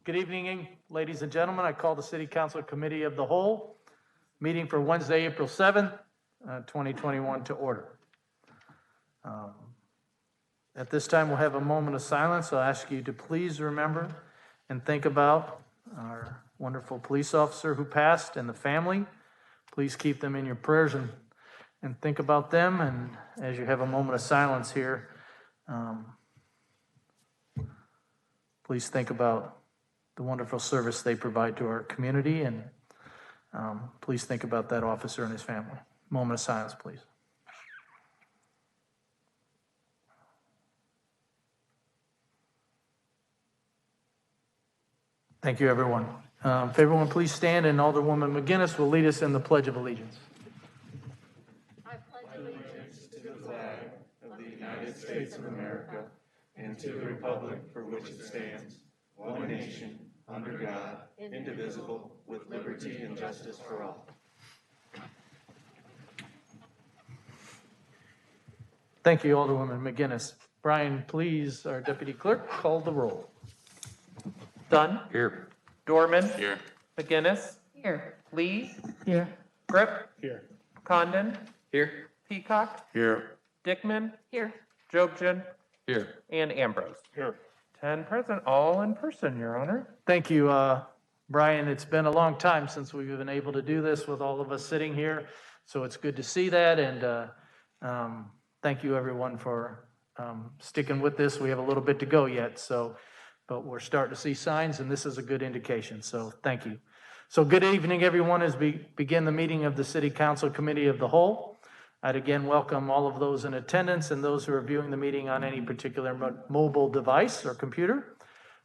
Good evening, ladies and gentlemen. I call the City Council Committee of the Whole meeting for Wednesday, April 7th, 2021 to order. At this time, we'll have a moment of silence. I'll ask you to please remember and think about our wonderful police officer who passed and the family. Please keep them in your prayers and think about them. And as you have a moment of silence here, please think about the wonderful service they provide to our community, and please think about that officer and his family. Moment of silence, please. Thank you, everyone. If everyone please stand, and Alderwoman McGinnis will lead us in the Pledge of Allegiance. I pledge allegiance to the flag of the United States of America and to the republic for which it stands, one nation, under God, indivisible, with liberty and justice for all. Thank you, Alderwoman McGinnis. Brian, please, our Deputy Clerk, call the roll. Dunn. Here. Dorman. Here. McGinnis. Here. Lee. Here. Grip. Here. Condon. Here. Peacock. Here. Dickman. Here. Jobson. Here. And Ambrose. Here. 10 present, all in person, Your Honor. Thank you, Brian. It's been a long time since we've been able to do this with all of us sitting here, so it's good to see that, and thank you, everyone, for sticking with this. We have a little bit to go yet, but we're starting to see signs, and this is a good indication, so thank you. So good evening, everyone, as we begin the meeting of the City Council Committee of the Whole. I'd again welcome all of those in attendance and those who are viewing the meeting on any particular mobile device or computer.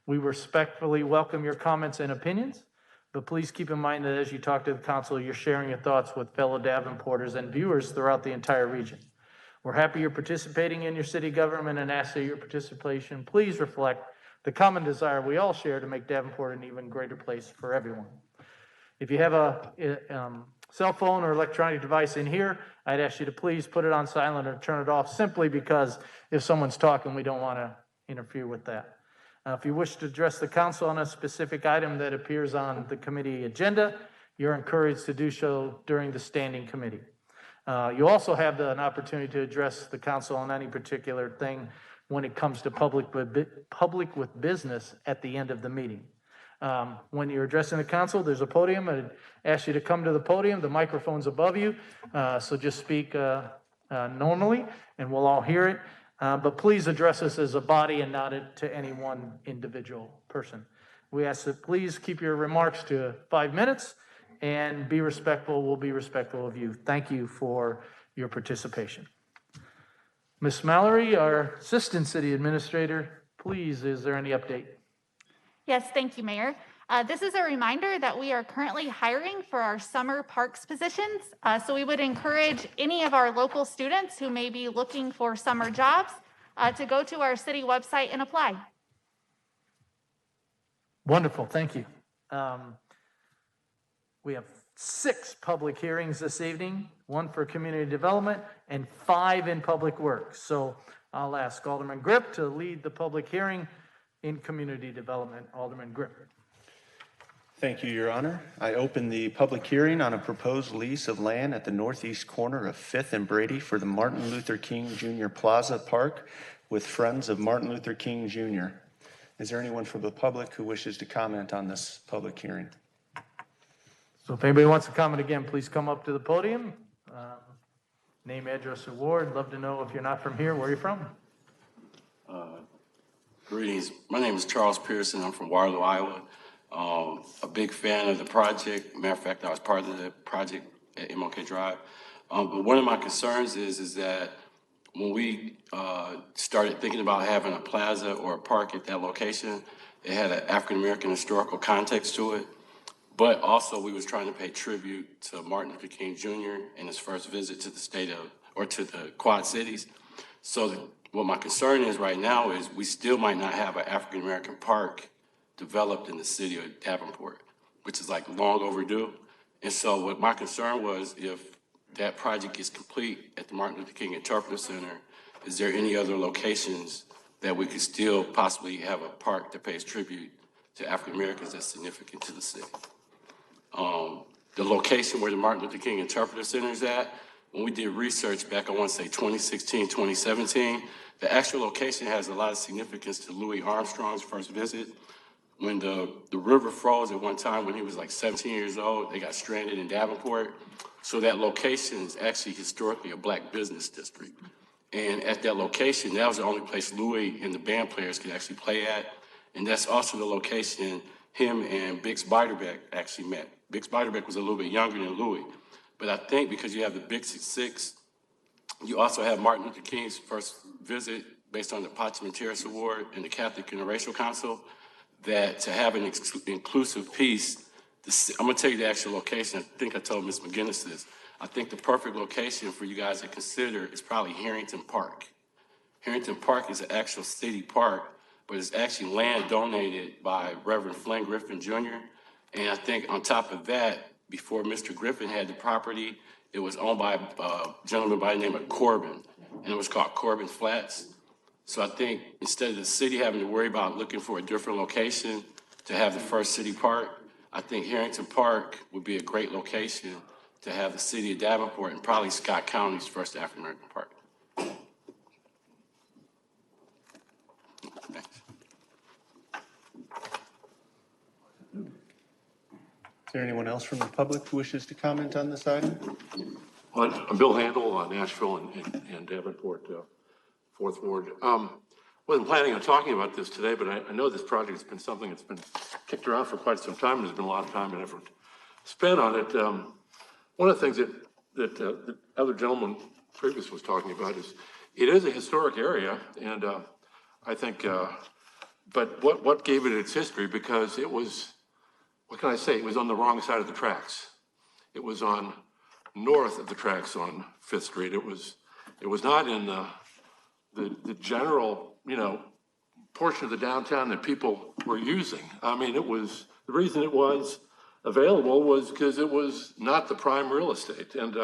We respectfully welcome your comments and opinions, but please keep in mind that as you talk to the council, you're sharing your thoughts with fellow Davenporters and viewers throughout the entire region. We're happy you're participating in your city government and ask that your participation please reflect the common desire we all share to make Davenport an even greater place for everyone. If you have a cell phone or electronic device in here, I'd ask you to please put it on silent or turn it off, simply because if someone's talking, we don't want to interfere with that. If you wish to address the council on a specific item that appears on the committee agenda, you're encouraged to do so during the standing committee. You also have an opportunity to address the council on any particular thing when it comes to public with business at the end of the meeting. When you're addressing the council, there's a podium. I'd ask you to come to the podium. The microphone's above you, so just speak normally, and we'll all hear it. But please address us as a body and not to any one individual person. We ask that please keep your remarks to 5 minutes and be respectful. We'll be respectful of you. Thank you for your participation. Ms. Mallory, our Assistant City Administrator, please, is there any update? Yes, thank you, Mayor. This is a reminder that we are currently hiring for our summer parks positions. So we would encourage any of our local students who may be looking for summer jobs to go to our city website and apply. Wonderful, thank you. We have 6 public hearings this evening, 1 for community development and 5 in public works. So I'll ask Alderman Grip to lead the public hearing in community development. Alderman Grip. Thank you, Your Honor. I open the public hearing on a proposed lease of land at the northeast corner of 5th and Brady for the Martin Luther King Jr. Plaza Park with Friends of Martin Luther King Jr. Is there anyone from the public who wishes to comment on this public hearing? So if anybody wants to comment again, please come up to the podium. Name, address, or ward. Love to know if you're not from here, where you're from. Greetings. My name is Charles Pearson. I'm from Waterloo, Iowa. A big fan of the project. Matter of fact, I was part of the project at MLK Drive. But one of my concerns is that when we started thinking about having a plaza or a park at that location, it had an African-American historical context to it. But also we was trying to pay tribute to Martin Luther King Jr. in his first visit to the to the Quad Cities. So what my concern is right now is we still might not have an African-American park developed in the city of Davenport, which is like long overdue. And so what my concern was, if that project is complete at the Martin Luther King Interpretive Center, is there any other locations that we could still possibly have a park that pays tribute to African Americans that's significant to the city. The location where the Martin Luther King Interpretive Center is at, when we did research back, I want to say 2016, 2017, the actual location has a lot of significance to Louis Armstrong's first visit. When the river froze at one time when he was like 17 years old, they got stranded in Davenport. So that location is actually historically a black business district. And at that location, that was the only place Louis and the band players could actually play at. And that's also the location him and Bix Beiderbecke actually met. Bix Beiderbecke was a little bit younger than Louis. But I think because you have the Big 6, you also have Martin Luther King's first visit based on the Potsdam Terrace Award and the Catholic Interracial Council, that to have an inclusive piece, I'm gonna tell you the actual location. I think I told Ms. McGinnis this. I think the perfect location for you guys to consider is probably Harrington Park. Harrington Park is an actual city park, but it's actually land donated by Reverend Flynn Griffin Jr. And I think on top of that, before Mr. Griffin had the property, it was owned by a gentleman by the name of Corbin, and it was called Corbin Flats. So I think instead of the city having to worry about looking for a different location to have the first city park, I think Harrington Park would be a great location to have the city of Davenport and probably Scott County's first African American park. Thanks. Is there anyone else from the public who wishes to comment on this item? Well, I'm Bill Handel, Nashville and Davenport, Fourth Ward. Wasn't planning on talking about this today, but I know this project has been something that's been kicked around for quite some time. There's been a lot of time and effort spent on it. One of the things that the other gentleman previous was talking about is it is a historic area, and I think, but what gave it its history? Because it was, what can I say? It was on the wrong side of the tracks. It was on north of the tracks on Fifth Street. It was not in the general, portion of the downtown that people were using. I mean, it was, the reason it was available was because it was not the prime real estate. And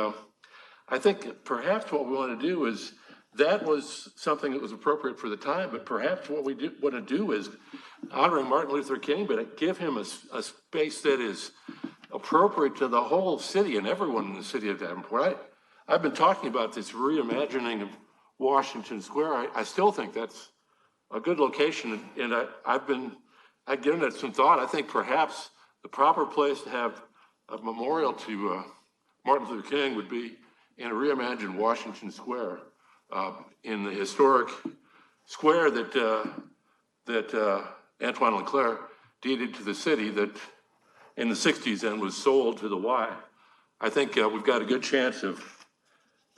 I think perhaps what we want to do is, that was something that was appropriate for the time, but perhaps what we want to do is honoring Martin Luther King, but give him a space that is appropriate to the whole city and everyone in the city of Davenport. I've been talking about this reimagining of Washington Square. I still think that's a good location, and I've given it some thought. I think perhaps the proper place to have a memorial to Martin Luther King would be in a reimagined Washington Square, in the historic square that Antoine Leclerc deeded to the city that in the 60s and was sold to the Y. I think we've got a good chance of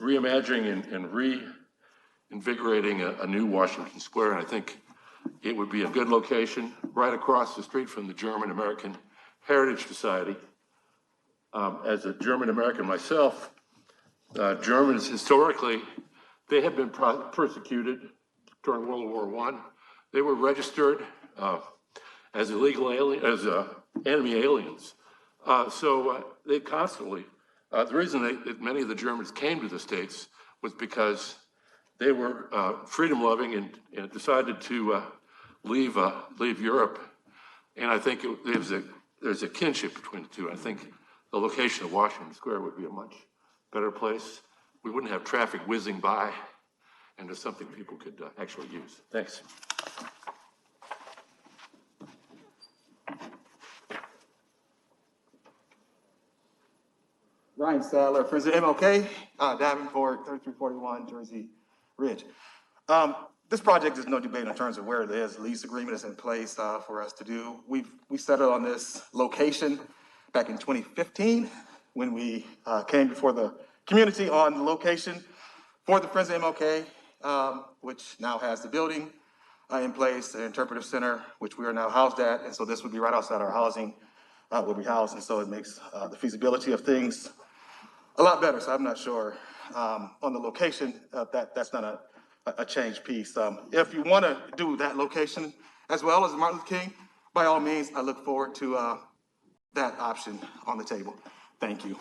reimagining and reinvigorating a new Washington Square. And I think it would be a good location right across the street from the German American Heritage Society. As a German American myself, Germans historically, they have been persecuted during World War I. They were registered as illegal aliens, as enemy aliens. So they constantly, the reason that many of the Germans came to the States was because they were freedom-loving and decided to leave Europe. And I think there's a kinship between the two. I think the location of Washington Square would be a much better place. We wouldn't have traffic whizzing by, and there's something people could actually use. Thanks. Ryan Sadler, Friends of MLK, Davenport, 3341 Jersey Ridge. This project is no debate in terms of where it is. Lease agreement is in place for us to do. We settled on this location back in 2015 when we came before the community on the location for the Friends of MLK, which now has the building in place, the interpretive center, which we are now housed at. And so this would be right outside our housing, where we house. And so it makes the feasibility of things a lot better. So I'm not sure on the location, that's not a change piece. If you want to do that location as well as Martin Luther King, by all means, I look forward to that option on the table. Thank you.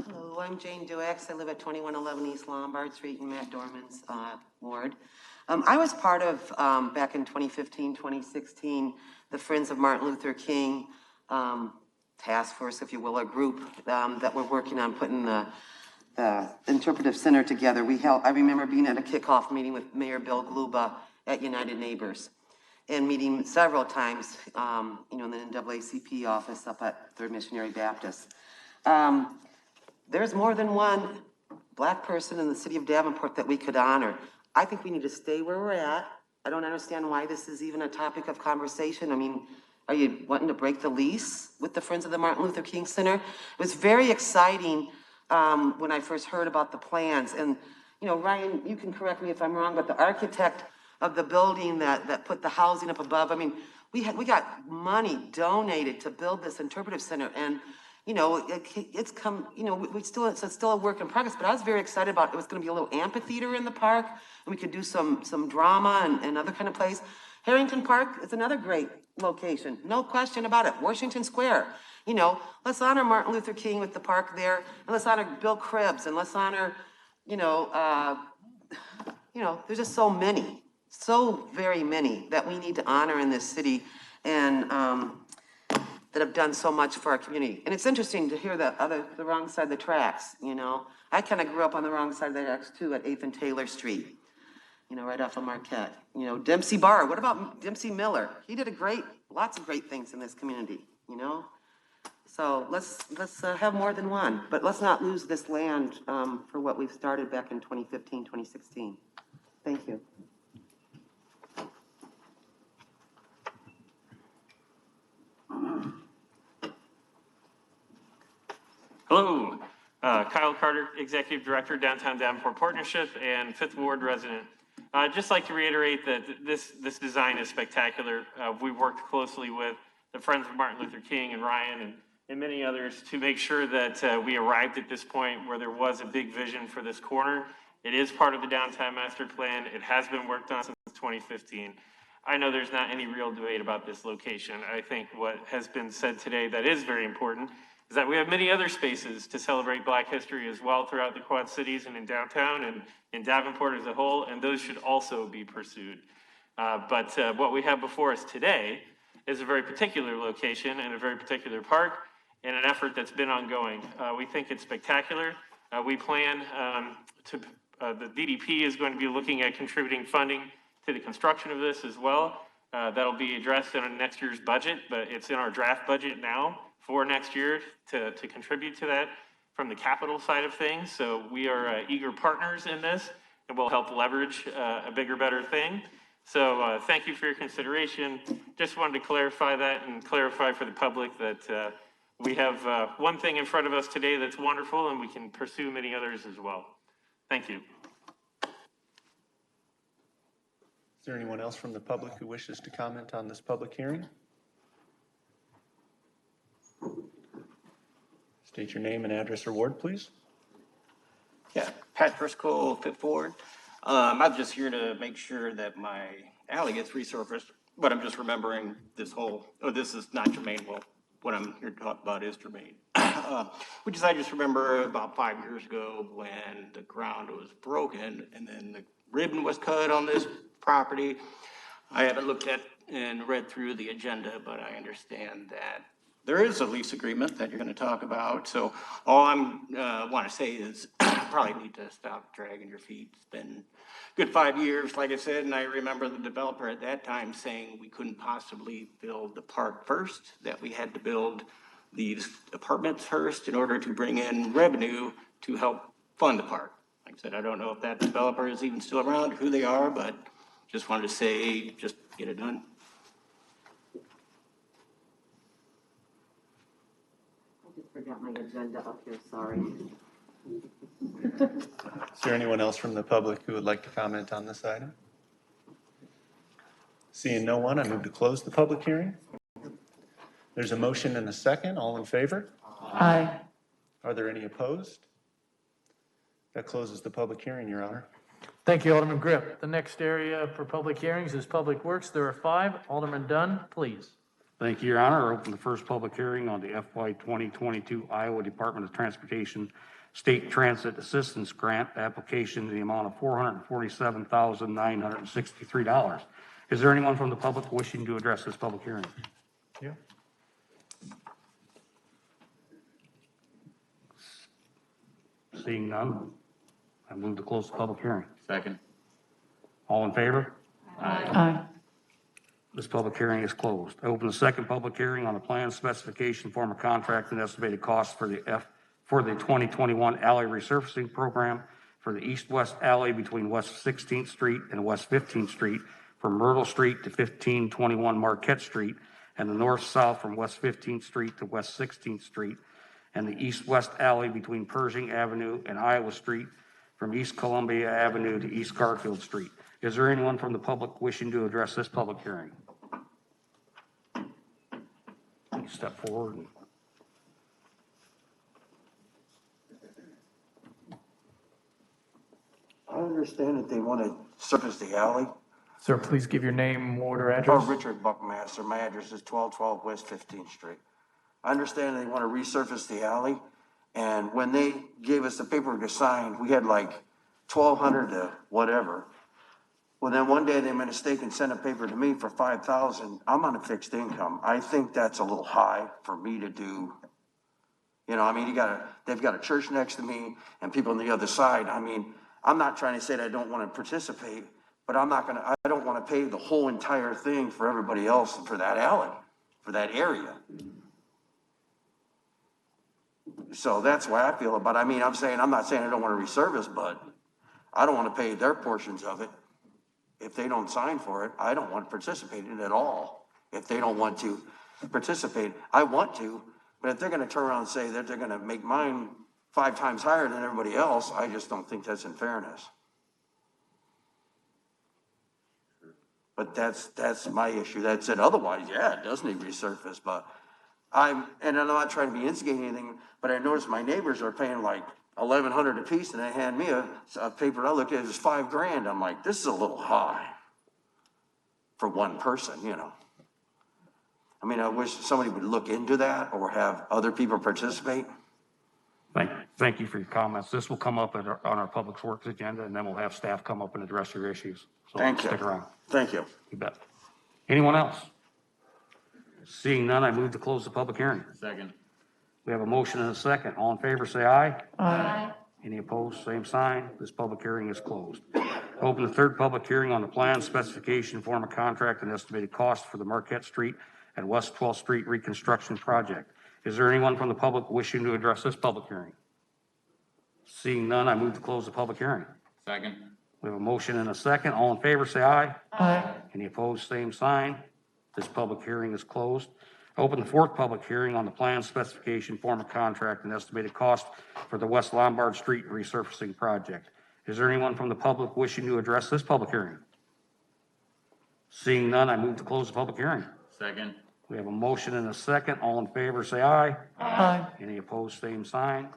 Hello, I'm Jane Duex. I live at 2111 East Lombard Street in Matt Dorman's ward. I was part of, back in 2015, 2016, the Friends of Martin Luther King task force, if you will, a group that were working on putting the interpretive center together. I remember being at a kickoff meeting with Mayor Bill Gluba at United Neighbors and meeting several times, in the NAACP office up at Third Missionary Baptist. There's more than one Black person in the city of Davenport that we could honor. I think we need to stay where we're at. I don't understand why this is even a topic of conversation. I mean, are you wanting to break the lease with the Friends of the Martin Luther King Center? It was very exciting when I first heard about the plans. And, Ryan, you can correct me if I'm wrong, but the architect of the building that put the housing up above, I mean, we got money donated to build this interpretive center. And, it's come, it's still a work in progress, but I was very excited about it. It was gonna be a little amphitheater in the park, and we could do some drama and other kind of plays. Harrington Park is another great location, no question about it. Washington Square, let's honor Martin Luther King with the park there, and let's honor Bill Cribbs, and let's honor, there's just so very many that we need to honor in this city, and that have done so much for our community. And it's interesting to hear the wrong side of the tracks, I kind of grew up on the wrong side of the tracks too, at 8th and Taylor Street, right off of Marquette. Dempsey Bar, what about Dempsey Miller? He did lots of great things in this community, So let's have more than one, but let's not lose this land for what we've started back in 2015, 2016. Thank you. Hello, Kyle Carter, Executive Director, Downtown Davenport Partnership and Fifth Ward resident. I'd just like to reiterate that this design is spectacular. We've worked closely with the Friends of Martin Luther King and Ryan and many others to make sure that we arrived at this point where there was a big vision for this corner. It is part of the downtown master plan. It has been worked on since 2015. I know there's not any real debate about this location. I think what has been said today that is very important is that we have many other spaces to celebrate Black history as well throughout the Quad Cities and in downtown and in Davenport as a whole, and those should also be pursued. But what we have before us today is a very particular location and a very particular park and an effort that's been ongoing. We think it's spectacular. We plan the DDP is going to be looking at contributing funding to the construction of this as well. That'll be addressed in next year's budget, but it's in our draft budget now for next year to contribute to that from the capital side of things. So we are eager partners in this and will help leverage a bigger, better thing. So thank you for your consideration. Just wanted to clarify that and clarify for the public that we have one thing in front of us today that's wonderful and we can pursue many others as well. Thank you. Is there anyone else from the public who wishes to comment on this public hearing? State your name and address or ward, please. Yeah, Pat Driscoll, Fifth Ward. I'm just here to make sure that my alley gets resurfaced, but I'm just remembering this is not germane. Well, what I'm here to talk about is germane. Which is, I just remember about 5 years ago when the ground was broken and then the ribbon was cut on this property. I haven't looked at and read through the agenda, but I understand that there is a lease agreement that you're going to talk about. So all I'm want to say is probably need to stop dragging your feet. It's been a good 5 years, like I said, and I remember the developer at that time saying we couldn't possibly build the park first, that we had to build these apartments first in order to bring in revenue to help fund the park. Like I said, I don't know if that developer is even still around, who they are, but just wanted to say, just get it done. Forgot my agenda up here, sorry. Is there anyone else from the public who would like to comment on this item? Seeing no one, I move to close the public hearing. There's a motion and a second. All in favor? Aye. Are there any opposed? That closes the public hearing, Your Honor. Thank you, Alderman Grip. The next area for public hearings is Public Works. There are 5. Alderman Dunn, please. Thank you, Your Honor. I open the first public hearing on the FY 2022 Iowa Department of Transportation State Transit Assistance Grant application in the amount of $447,963. Is there anyone from the public wishing to address this public hearing? Yeah. Seeing none, I move to close the public hearing. Second. All in favor? Aye. This public hearing is closed. I open the second public hearing on the plan specification, form of contract, and estimated cost for the 2021 alley resurfacing program for the east-west alley between West 16th Street and West 15th Street from Myrtle Street to 1521 Marquette Street, and the north-south from West 15th Street to West 16th Street, and the east-west alley between Pershing Avenue and Iowa Street from East Columbia Avenue to East Garfield Street. Is there anyone from the public wishing to address this public hearing? Please step forward. I understand that they want to surface the alley. Sir, please give your name, ward, or Oh, address. Richard Buckmaster, my address is 1212 West 15th Street. I understand they want to resurface the alley, and when they gave us the paper to sign, we had like 1,200 to whatever. Well, then one day they made a mistake and sent a paper to me for 5,000. I'm on a fixed income. I think that's a little high for me to do. You know, I mean, they've got a church next to me and people on the other side. I mean, I'm not trying to say that I don't want to participate, but I don't want to pay the whole entire thing for everybody else for that alley, for that area. So that's why I feel about it. I mean, I'm not saying I don't want to resurface, but I don't want to pay their portions of it. If they don't sign for it, I don't want to participate in it at all. If they don't want to participate, I want to, but if they're going to turn around and say that they're going to make mine 5 times higher than everybody else, I just don't think that's in fairness. But that's my issue. That's it. Otherwise, yeah, it does need resurface, but I'm not trying to be instigating anything, but I noticed my neighbors are paying like $1,100 a piece, and they hand me a paper I looked at, it was $5,000. I'm like, this is a little high for one person, you know. I mean, I wish somebody would look into that or have other people participate. Thank you for your comments. This will come up on our Public Works agenda, and then we'll have staff come up and address your issues. So Thank you. stick around. Thank you. You bet. Anyone else? Seeing none, I move to close the public hearing. Second. We have a motion and a second. All in favor, say aye. Aye. Any opposed, same sign. This public hearing is closed. Open the third public hearing on the plan, specification, form of contract, and estimated cost for the Marquette Street and West 12th Street reconstruction project. Is there anyone from the public wishing to address this public hearing? Seeing none, I move to close the public hearing. Second. We have a motion and a second. All in favor, say aye. Aye. Any opposed, same sign. This public hearing is closed. Open the fourth public hearing on the plan, specification, form of contract, and estimated cost for the West Lombard Street resurfacing project. Is there anyone from the public wishing to address this public hearing? Seeing none, I move to close the public hearing. Second. We have a motion and a second. All in favor, say aye. Aye. Any opposed, same sign.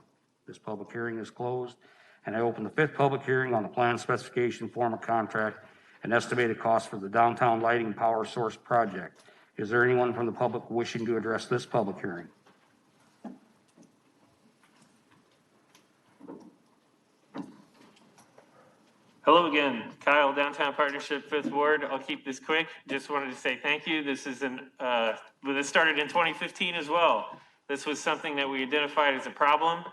This public hearing is closed. And I open the fifth public hearing on the plan, specification, form of contract, and estimated cost for the downtown lighting power source project. Is there anyone from the public wishing to address this public hearing? Hello again, Kyle, Downtown Partnership, 5th Ward. I'll keep this quick. Just wanted to say thank you. This started in 2015 as well. This was something that we identified as a problem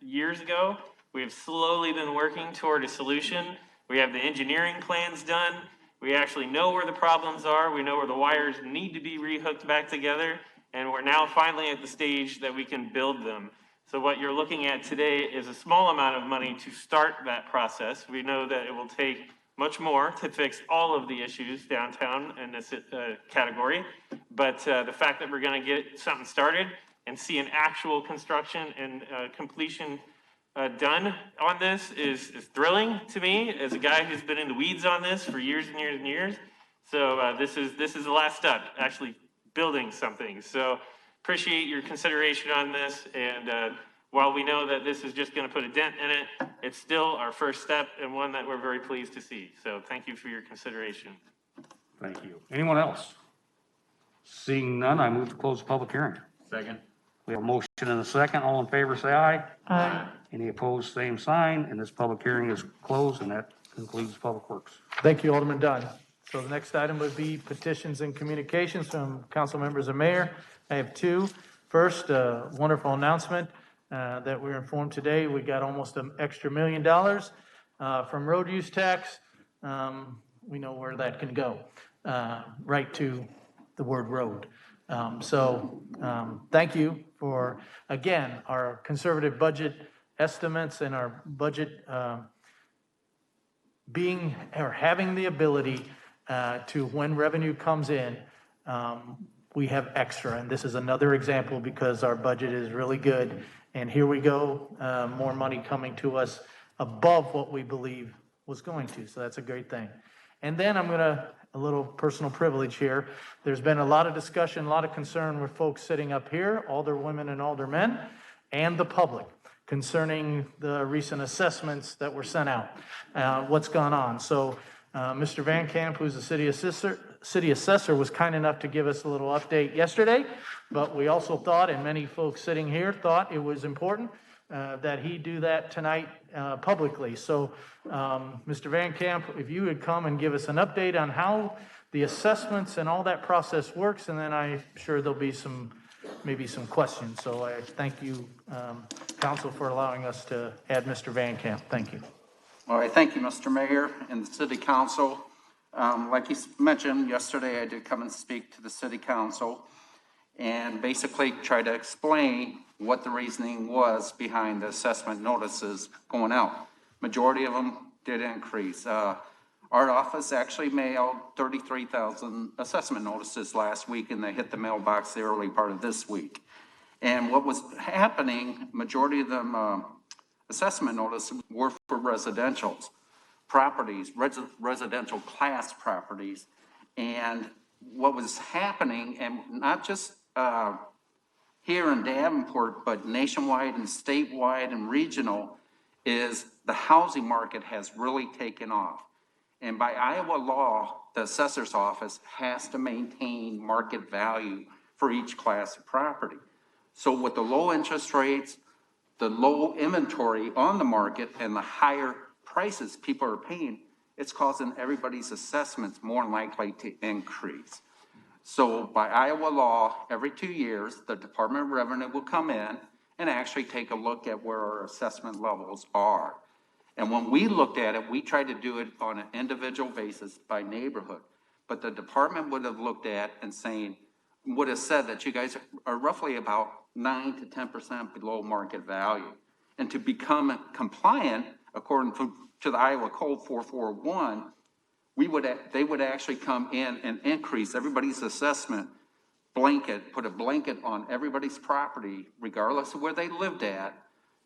years ago. We have slowly been working toward a solution. We have the engineering plans done. We actually know where the problems are. We know where the wires need to be rehooked back together. And we're now finally at the stage that we can build them. So what you're looking at today is a small amount of money to start that process. We know that it will take much more to fix all of the issues downtown in this category. But the fact that we're going to get something started and see an actual construction and completion done on this is thrilling to me as a guy who's been in the weeds on this for years and years and years. So this is the last step, actually building something. So appreciate your consideration on this. And while we know that this is just going to put a dent in it, it's still our first step and one that we're very pleased to see. So thank you for your consideration. Thank you. Anyone else? Seeing none, I move to close the public hearing. Second. We have a motion and a second. All in favor, say aye. Aye. Any opposed, same sign. And this public hearing is closed, and that concludes Public Works. Thank you, Alderman Dunn. So the next item would be petitions and communications from council members and mayor. I have two. First, a wonderful announcement that we're informed today. We got almost an extra $1 million from road use tax. We know where that can go, right to the word road. Thank you for, again, our conservative budget estimates and our budget being or having the ability to, when revenue comes in, we have extra. And this is another example because our budget is really good. And here we go, more money coming to us above what we believe was going to. So that's a great thing. And then I'm a little personal privilege here. There's been a lot of discussion, a lot of concern with folks sitting up here, alderwomen and aldermen, and the public concerning the recent assessments that were sent out, what's gone on. So Mr. Van Camp, who's the city assessor, was kind enough to give us a little update yesterday, but we also thought, and many folks sitting here thought it was important that he do that tonight publicly. So Mr. Van Camp, if you would come and give us an update on how the assessments and all that process works, and then I'm sure there'll be maybe some questions. So I thank you, council, for allowing us to add Mr. Van Camp. Thank you. All right, thank you, Mr. Mayor and the City Council. Like you mentioned, yesterday I did come and speak to the City Council and basically try to explain what the reasoning was behind the assessment notices going out. Majority of them did increase. Our office actually mailed 33,000 assessment notices last week, and they hit the mailbox the early part of this week. And what was happening, majority of them assessment notices were for residential properties, residential class properties. And what was happening, and not just here in Davenport, but nationwide and statewide and regional, is the housing market has really taken off. And by Iowa law, the assessor's office has to maintain market value for each class of property. So with the low interest rates, the low inventory on the market, and the higher prices people are paying, it's causing everybody's assessments more likely to increase. So by Iowa law, every 2 years, the Department of Revenue will come in and actually take a look at where our assessment levels are. And when we looked at it, we tried to do it on an individual basis by neighborhood. But the department would have looked at and would have said that you guys are roughly about 9 to 10% below market value. And to become compliant, according to the Iowa Code 441, they would actually come in and increase everybody's assessment blanket, put a blanket on everybody's property, regardless of where they lived at,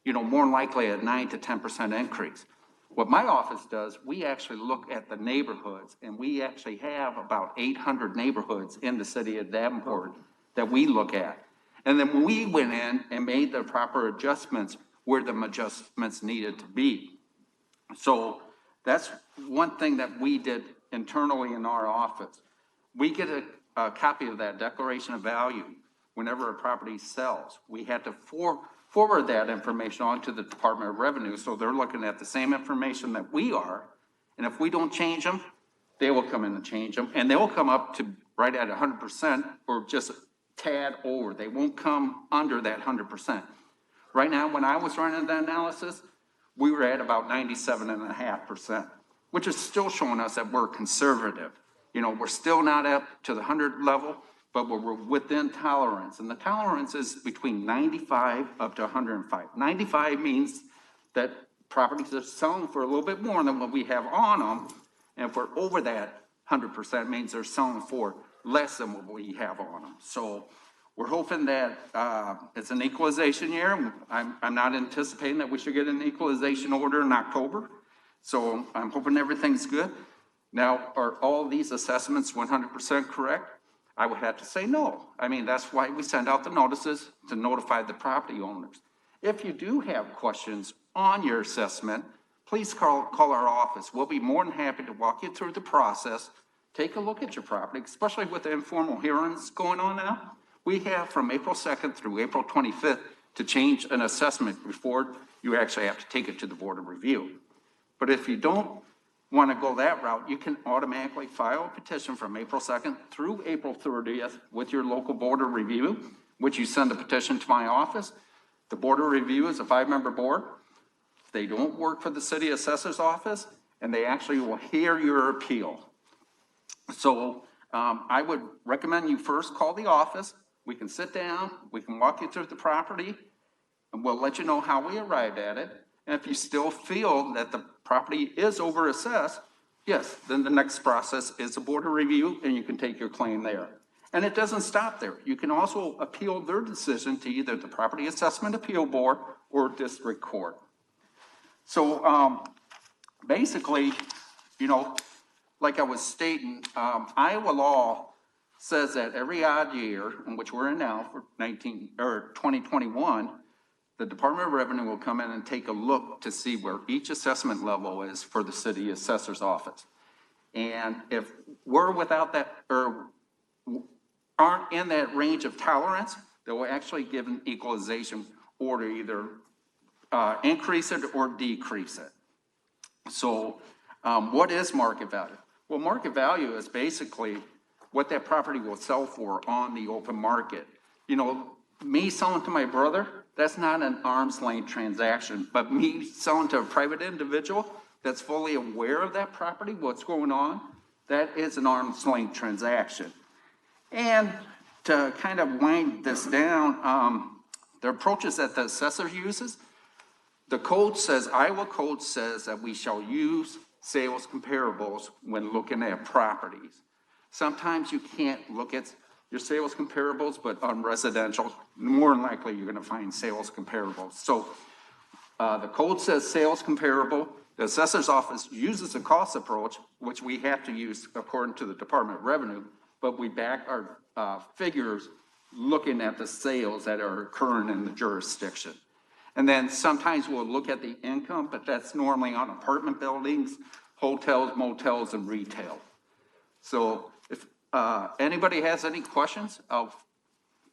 more than likely a 9 to 10% increase. What my office does, we actually look at the neighborhoods, and we actually have about 800 neighborhoods in the city of Davenport that we look at. And then we went in and made the proper adjustments where the adjustments needed to be. So that's one thing that we did internally in our office. We get a copy of that declaration of value whenever a property sells. We had to forward that information on to the Department of Revenue, so they're looking at the same information that we are, and if we don't change them, they will come in and change them, and they will come up to right at 100% or just a tad over. They won't come under that 100%. Right now, when I was running the analysis, we were at about 97.5%, which is still showing us that we're conservative. We're still not up to the 100 level, but we're within tolerance. And the tolerance is between 95 up to 105. 95 means that properties are selling for a little bit more than what we have on them. And if we're over that 100%, means they're selling for less than what we have on them. So we're hoping that it's an equalization year. I'm not anticipating that we should get an equalization order in October. So I'm hoping everything's good. Now, are all these assessments 100% correct? I would have to say no. That's why we send out the notices to notify the property owners. If you do have questions on your assessment, please call our office. We'll be more than happy to walk you through the process, take a look at your property, especially with the informal hearings going on now. We have from April 2nd through April 25th to change an assessment before you actually have to take it to the Board of Review. But if you don't want to go that route, you can automatically file a petition from April 2nd through April 30th with your local Board of Review, which you send a petition to my office. The Board of Review is a 5-member board. They don't work for the city assessor's office, and they actually will hear your appeal. So I would recommend you first call the office. We can sit down, we can walk you through the property, and we'll let you know how we arrived at it. And if you still feel that the property is overassessed, yes, then the next process is a Board of Review, and you can take your claim there. And it doesn't stop there. You can also appeal their decision to either the Property Assessment Appeal Board or District Court. So basically, you know, like I was stating, Iowa law says that every odd year, in which we're in now for 2021, the Department of Revenue will come in and take a look to see where each assessment level is for the city assessor's office. And if we're without that, or aren't in that range of tolerance, they will actually give an equalization order, either increase it or decrease it. So what is market value? Well, market value is basically what that property will sell for on the open market. You know, me selling to my brother, that's not an arm's length transaction, but me selling to a private individual that's fully aware of that property, what's going on, that is an arm's length transaction. And to kind of wind this down, the approaches that the assessor uses, the code says, Iowa code says that we shall use sales comparables when looking at properties. Sometimes you can't look at your sales comparables, but on residential, more than likely you're gonna find sales comparables. So the code says sales comparable. The assessor's office uses a cost approach, which we have to use according to the Department of Revenue, but we back our figures looking at the sales that are occurring in the jurisdiction. And then sometimes we'll look at the income, but that's normally on apartment buildings, hotels, motels, and retail. So if anybody has any questions,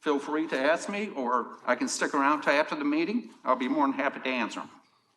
feel free to ask me, or I can stick around to after the meeting. I'll be more than happy to answer them.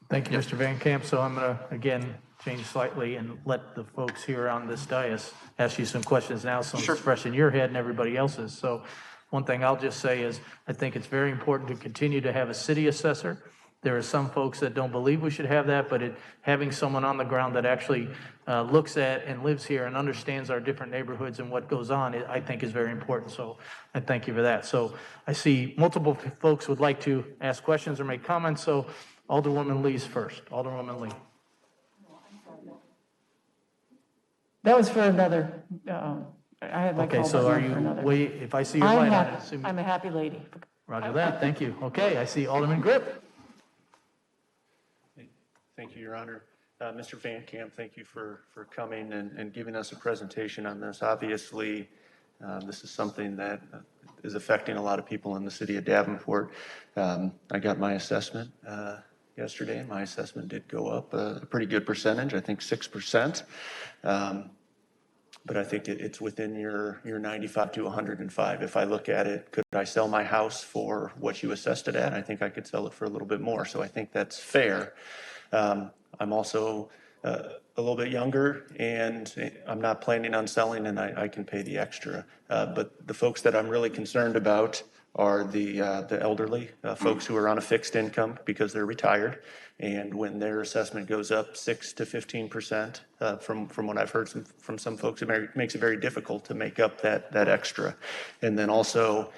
Thank you, Mr. Van Camp. So I'm going to, again, change slightly and let the folks here on this dais ask you some questions now, so it's fresh in your head and everybody else's. So one thing I'll just say is I think it's very important to continue to have a city assessor. There are some folks that don't believe we should have that, but having someone on the ground that actually looks at and lives here and understands our different neighborhoods and what goes on, I think is very important. So I thank you for that. So I see multiple folks would like to ask questions or make comments. So Alderwoman Lee's first. Alderwoman Lee. That was for another, I had my Okay, call so are button for another. you, if I see your light on, assume. I'm a happy lady. Roger that, thank you. Okay, I see Alderman Grip. Thank you, Your Honor. Mr. Van Camp, thank you for coming and giving us a presentation on this. Obviously, this is something that is affecting a lot of people in the city of Davenport. I got my assessment yesterday, and my assessment did go up a pretty good percentage, I think 6%. But I think it's within your 95 to 105. If I look at it, could I sell my house for what you assessed it at? I think I could sell it for a little bit more. So I think that's fair. I'm also a little bit younger, and I'm not planning on selling, and I can pay the extra. But the folks that I'm really concerned about are the elderly, folks who are on a fixed income because they're retired. And when their assessment goes up 6 to 15%, from what I've heard from some folks, it makes it very difficult to make up that extra. And then also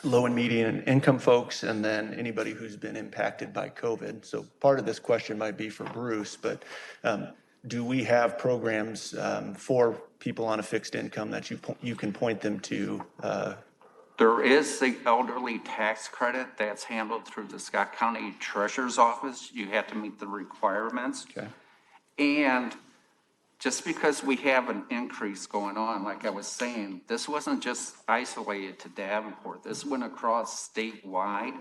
low and median income folks, and then anybody who's been impacted by COVID. So part of this question might be for Bruce, but do we have programs for people on a fixed income that you can point them to? There is the elderly tax credit that's handled through the Scott County Treasurer's Office. You have to meet the requirements. Okay. And just because we have an increase going on, like I was saying, this wasn't just isolated to Davenport. This went across statewide.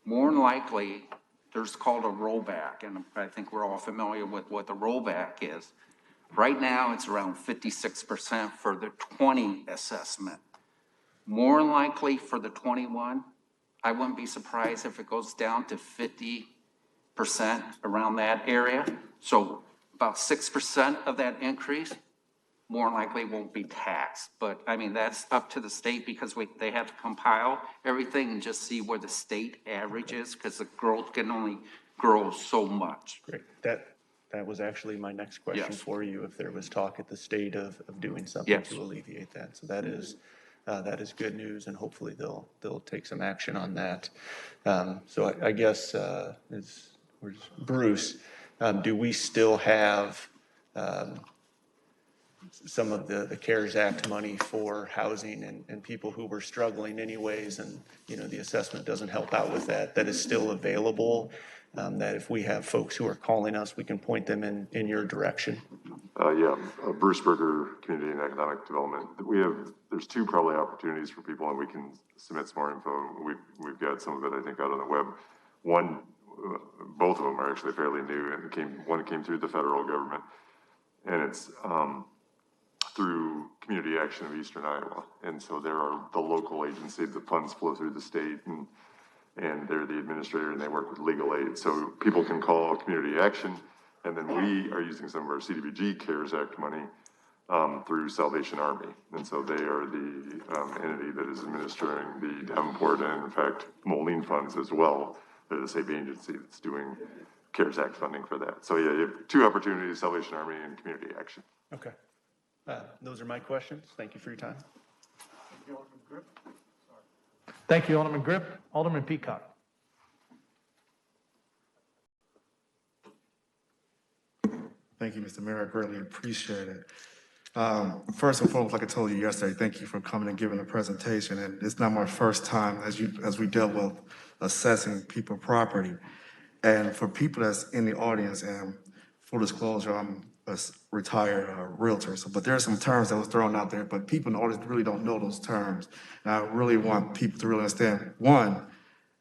More than likely, there's called a rollback, and I think we're all familiar with what the rollback is. Right now, it's around 56% for the 20 assessment. More than likely for the 21, I wouldn't be surprised if it goes down to 50% around that area. So about 6% of that increase more than likely won't be taxed. But I mean, that's up to the state because they have to compile everything and just see where the state average is because the growth can only grow so much. Great. That was actually my next question Yes. for you, if there was talk at the state of doing something Yes. to alleviate that. So that is good news, and hopefully they'll take some action on that. So I guess, where's Bruce, do we still have some of the CARES Act money for housing and people who were struggling anyways, and, the assessment doesn't help out with that is still available, that if we have folks who are calling us, we can point them in your direction? Bruce Berger, Community and Economic Development. There's two probably opportunities for people, and we can submit some more info. We've got some of it, I think, out on the web. Both of them are actually fairly new, and one came through the federal government, and it's through Community Action of Eastern Iowa. And so there are the local agency, the funds flow through the state, and they're the administrator, and they work with legal aid. So people can call Community Action, and then we are using some of our CDBG CARES Act money through Salvation Army. And so they are the entity that is administering the Davenport and, in fact, Moline funds as well. They're the same agency that's doing CARES Act funding for that. So you have two opportunities, Salvation Army and Community Action. Okay. Those are my questions. Thank you for your time. Thank you, Alderman Grip. Alderman Peacock. Thank you, Mr. Mayor. I greatly appreciate it. First and foremost, like I told you yesterday, thank you for coming and giving a presentation. And it's not my first time as we dealt with assessing people property. And for people that's in the audience, and full disclosure, I'm a retired realtor. But there are some terms that was thrown out there, but people in the audience really don't know those terms. And I really want people to really understand, one,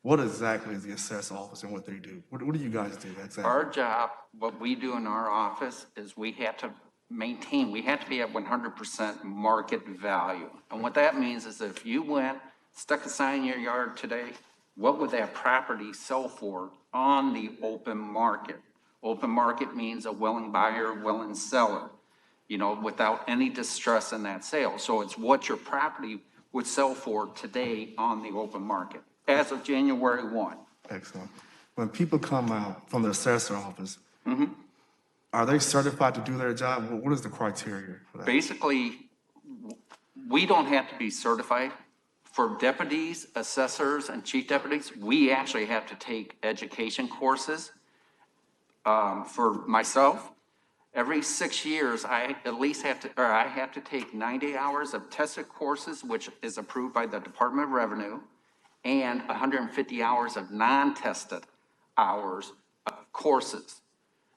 what exactly is the assessor office and what they do? What do you guys do exactly? Our job, what we do in our office is we have to we have to be at 100% market value. And what that means is if you went, stuck a sign in your yard today, what would that property sell for on the open market? Open market means a willing buyer, willing seller, without any distress in that sale. So it's what your property would sell for today on the open market as of January 1. Excellent. When people come out from the assessor office, are they certified to do their job? What is the criteria for that? Basically, we don't have to be certified. For deputies, assessors, and chief deputies, we actually have to take education courses. For myself, every 6 years, I have to take 90 hours of tested courses, which is approved by the Department of Revenue, and 150 hours of non-tested hours of courses.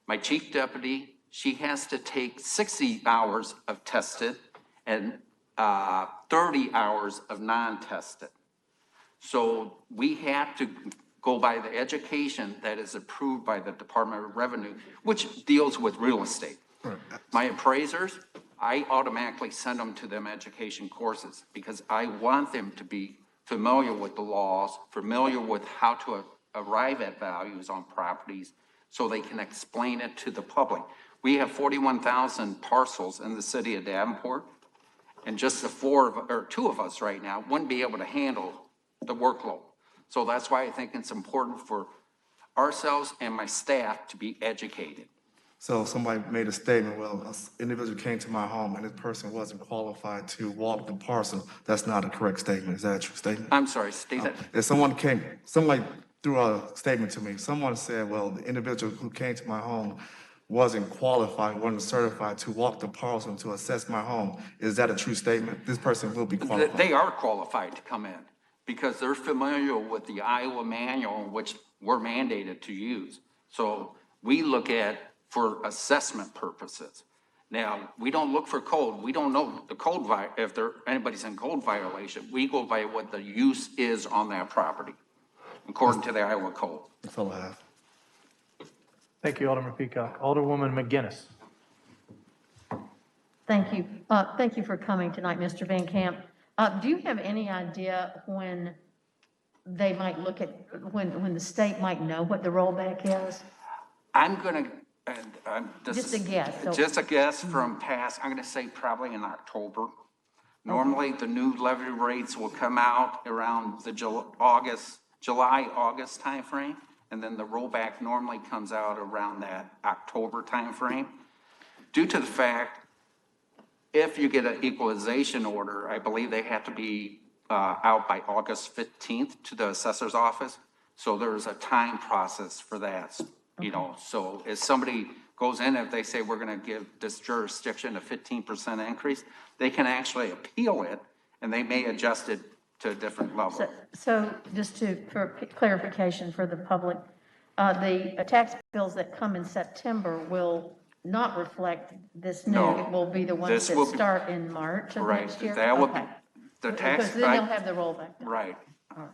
My chief deputy, she has to take 60 hours of tested and 30 hours of non-tested. So we have to go by the education that is approved by the Department of Revenue, which deals with real estate. My appraisers, I automatically send them to them education courses because I want them to be familiar with the laws, familiar with how to arrive at values on properties so they can explain it to the public. We have 41,000 parcels in the city of Davenport, and just two of us right now wouldn't be able to handle the workload. So that's why I think it's important for ourselves and my staff to be educated. So somebody made a statement, well, an individual came to my home and this person wasn't qualified to walk the parcel. That's not a correct statement. Is that a true statement? I'm sorry, state that. If somebody threw a statement to me, someone said, well, the individual who came to my home wasn't qualified, wasn't certified to walk the parcel and to assess my home. Is that a true statement? This person will be qualified. They are qualified to come in because they're familiar with the Iowa manual, which we're mandated to use. So we look at for assessment purposes. Now, we don't look for code. We don't know the code, if anybody's in code violation. We go by what the use is on that property, according to the Iowa code. That's all I have. Thank you, Alderman Peacock. Alderwoman McGinnis. Thank you. Thank you for coming tonight, Mr. Van Camp. Do you have any idea when they might look at, when the state might know what the rollback is? I'm gonna, and this Just a is guess, so- just a guess from past, I'm gonna say probably in October. Normally, the new levy rates will come out around the July, August timeframe, and then the rollback normally comes out around that October timeframe. Due to the fact, if you get an equalization order, I believe they have to be out by August 15th to the assessor's office. So there's a time process for that, you know. So if somebody goes in, if they say we're gonna give this jurisdiction a 15% increase, they can actually appeal it and they may adjust it to a different level. So just for clarification for the public, the tax bills that come in September will not reflect this new. No, It will be the ones this that will be- start in March of Right, next year? that will be, Okay. the tax. Because then they'll have the rollback. Right.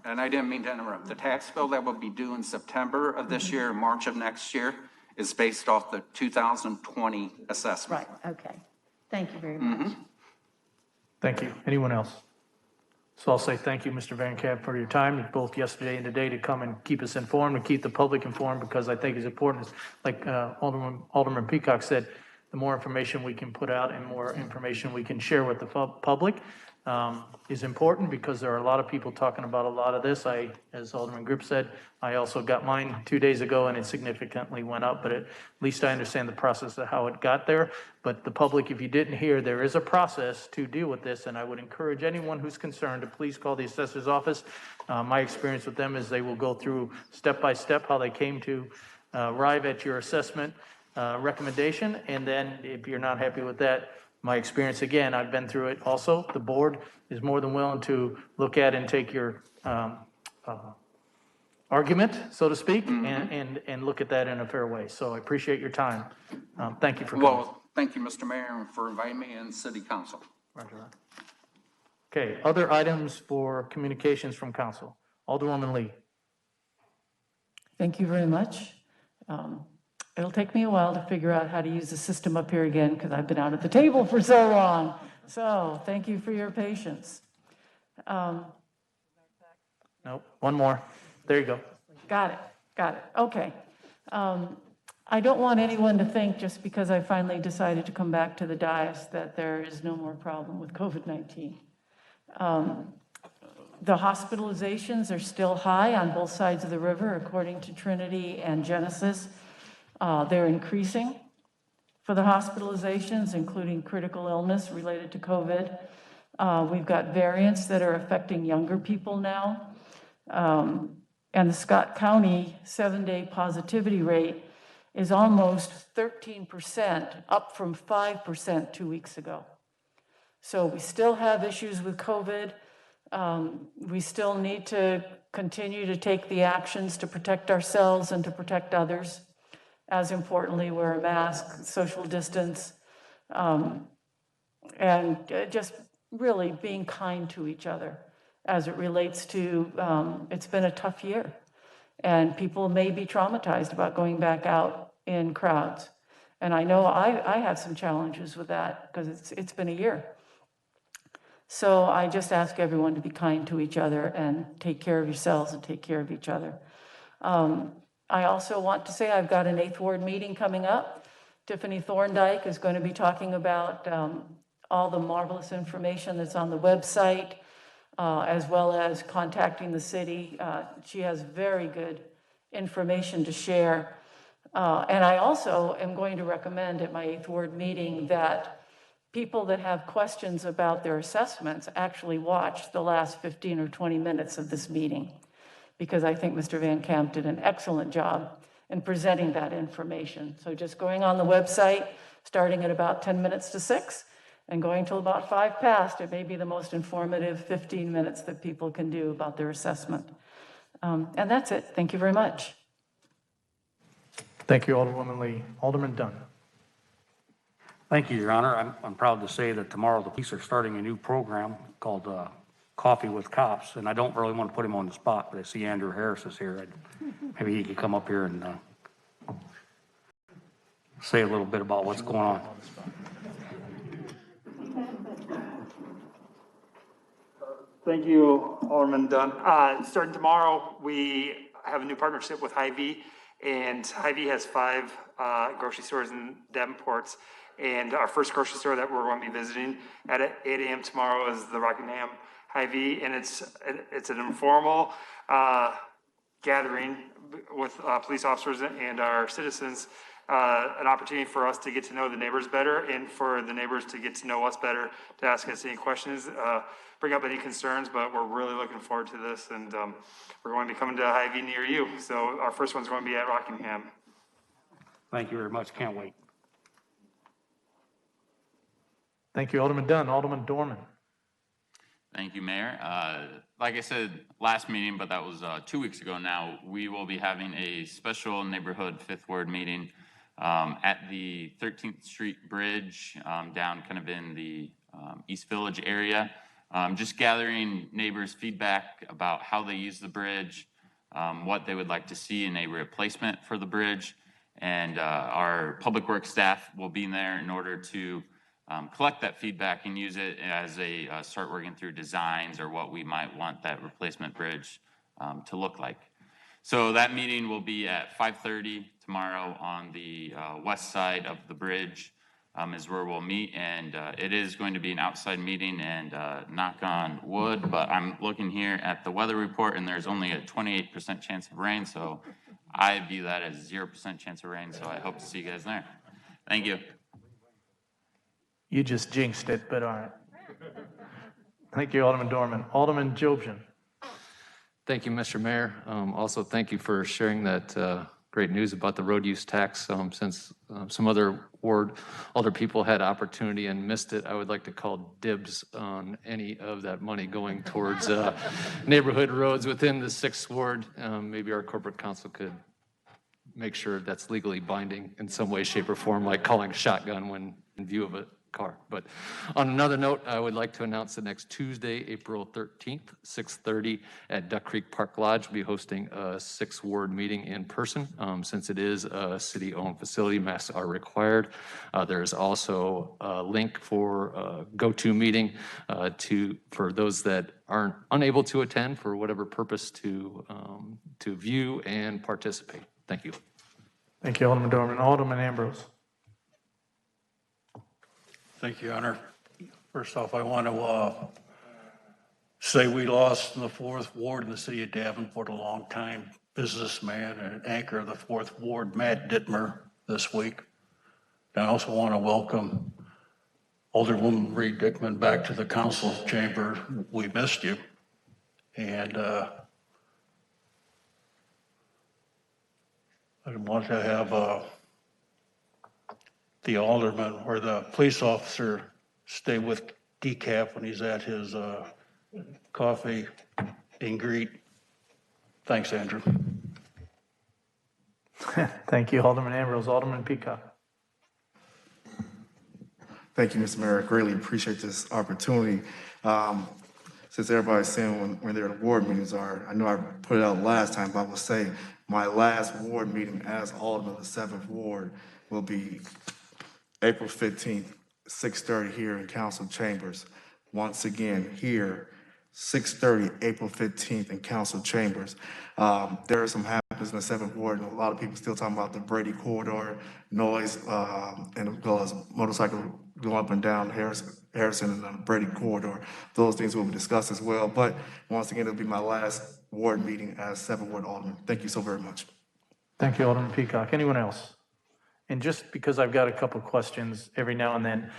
And I didn't mean to interrupt. The tax bill that will be due in September of this year, March of next year, is based off the 2020 assessment. Right, okay. Thank you very much. Thank you. Anyone else? So I'll say thank you, Mr. Van Camp, for your time, both yesterday and today, to come and keep us informed and keep the public informed, because I think it's important. Like Alderman Peacock said, the more information we can put out and more information we can share with the public is important, because there are a lot of people talking about a lot of this. As Alderman Grip said, I also got mine 2 days ago and it significantly went up, but at least I understand the process of how it got there. But the public, if you didn't hear, there is a process to deal with this, and I would encourage anyone who's concerned to please call the assessor's office. My experience with them is they will go through step by step how they came to arrive at your assessment recommendation, and then if you're not happy with that, my experience, again, I've been through it also, the board is more than willing to look at and take your argument, so to speak, and look at that in a fair way. So I appreciate your time. Thank you for coming. Well, thank you, Mr. Mayor, for inviting me in City Council. Roger that. Okay, other items for communications from council. Alderwoman Lee. Thank you very much. It'll take me a while to figure out how to use the system up here again, because I've been out at the table for so long. So thank you for your patience. Nope, one more. There you go. Got it. Okay. I don't want anyone to think, just because I finally decided to come back to the dais, that there is no more problem with COVID-19. The hospitalizations are still high on both sides of the river, according to Trinity and Genesis. They're increasing for the hospitalizations, including critical illness related to COVID. We've got variants that are affecting younger people now. And the Scott County 7-day positivity rate is almost 13%, up from 5% 2 weeks ago. So we still have issues with COVID. We still need to continue to take the actions to protect ourselves and to protect others. As importantly, wear a mask, social distance, and just really being kind to each other as it relates to, it's been a tough year. And people may be traumatized about going back out in crowds. And I know I have some challenges with that, because it's been a year. So I just ask everyone to be kind to each other and take care of yourselves and take care of each other. I also want to say I've got an 8th Ward meeting coming up. Tiffany Thorndike is going to be talking about all the marvelous information that's on the website, as well as contacting the city. She has very good information to share. And I also am going to recommend at my 8th Ward meeting that people that have questions about their assessments actually watch the last 15 or 20 minutes of this meeting, because I think Mr. Van Camp did an excellent job in presenting that information. So just going on the website, starting at about 10 minutes to 6 and going till about 5 past, it may be the most informative 15 minutes that people can do about their assessment. And that's it. Thank you very much. Thank you, Alderwoman Lee. Alderman Dunn. Thank you, Your Honor. I'm proud to say that tomorrow the police are starting a new program called Coffee with Cops, and I don't really want to put him on the spot, but I see Andrew Harris is here. Maybe he could come up here and say a little bit about what's going on. Thank you, Alderman Dunn. Starting tomorrow, we have a new partnership with Hy-Vee, and Hy-Vee has 5 grocery stores in Davenport. And our first grocery store that we're going to be visiting at 8 a.m. tomorrow is the Rockingham Hy-Vee, and it's an informal gathering with police officers and our citizens, an opportunity for us to get to know the neighbors better and for the neighbors to get to know us better, to ask us any questions, bring up any concerns, but we're really looking forward to this, and we're going to be coming to a Hy-Vee near you. So our first one's going to be at Rockingham. Thank you very much. Can't wait. Thank you, Alderman Dunn. Alderman Dorman. Thank you, Mayor. Like I said last meeting, but that was 2 weeks ago now, we will be having a special neighborhood Fifth Ward meeting at the 13th Street Bridge down kind of in the East Village area. Just gathering neighbors' feedback about how they use the bridge, what they would like to see in a replacement for the bridge. And our public works staff will be there in order to collect that feedback and use it as a start working through designs or what we might want that replacement bridge to look like. So that meeting will be at 5:30 tomorrow on the west side of the bridge is where we'll meet. And it is going to be an outside meeting, and knock on wood, but I'm looking here at the weather report and there's only a 28% chance of rain. So I view that as 0% chance of rain. So I hope to see you guys there. Thank you. You just jinxed it, but all right. Thank you, Alderman Dorman. Alderman Jobson. Thank you, Mr. Mayor. Also, thank you for sharing that great news about the road use tax. Since some other people had opportunity and missed it, I would like to call dibs on any of that money going towards neighborhood roads within the 6th Ward. Maybe our corporate counsel could make sure that's legally binding in some way, shape, or form, like calling shotgun when in view of a car. But on another note, I would like to announce that next Tuesday, April 13th, 6:30 at Duck Creek Park Lodge, we'll be hosting a 6th Ward meeting in person. Since it is a city-owned facility, masks are required. There's also a link for a go-to meeting for those that aren't unable to attend for whatever purpose to view and participate. Thank you. Thank you, Alderman Dorman. Alderman Ambrose. Thank you, Your Honor. First off, I want to say we lost in the 4th Ward in the city of Davenport a long-time businessman and anchor of the 4th Ward, Matt Dittmer, this week. And I also want to welcome Alderwoman Reed Dickman back to the council chamber. We missed you. And I want to have the alderman or the police officer stay with decaf when he's at his coffee and greet. Thanks, Andrew. Thank you, Alderman Ambrose. Alderman Peacock. Thank you, Mr. Mayor. I greatly appreciate this opportunity. Since everybody's saying when their ward meetings are, I know I put it out last time, but I will say my last ward meeting as alderman of the 7th Ward will be April 15th, 6:30 here in council chambers. Once again, here, 6:30, April 15th in council chambers. There are some happens in the 7th Ward, and a lot of people still talking about the Brady corridor noise, and as well as motorcycle going up and down Harrison and the Brady corridor. Those things will be discussed as well. But once again, it'll be my last ward meeting as 7th Ward alderman. Thank you so very much. Thank you, Alderman Peacock. Anyone else? And just because I've got a couple questions every now and then,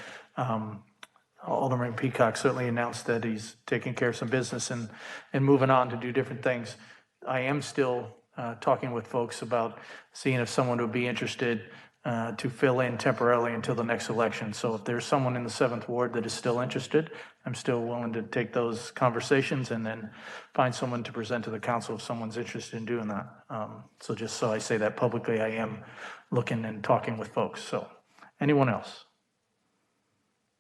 Alderman Peacock certainly announced that he's taking care of some business and moving on to do different things. I am still talking with folks about seeing if someone would be interested to fill in temporarily until the next election. So if there's someone in the 7th Ward that is still interested, I'm still willing to take those conversations and then find someone to present to the council if someone's interested in doing that. So just so I say that publicly, I am looking and talking with folks. So anyone else?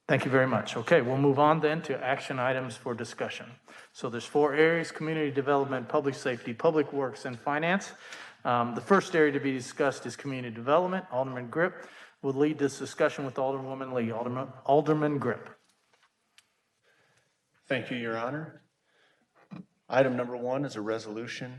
Thank you very much. Okay, we'll move on then to action items for discussion. So there's 4 areas: community development, public safety, public works, and finance. The first area to be discussed is community development. Alderman Grip will lead this discussion with Alderwoman Lee. Alderman Grip. Thank you, Your Honor. Item number 1 is a resolution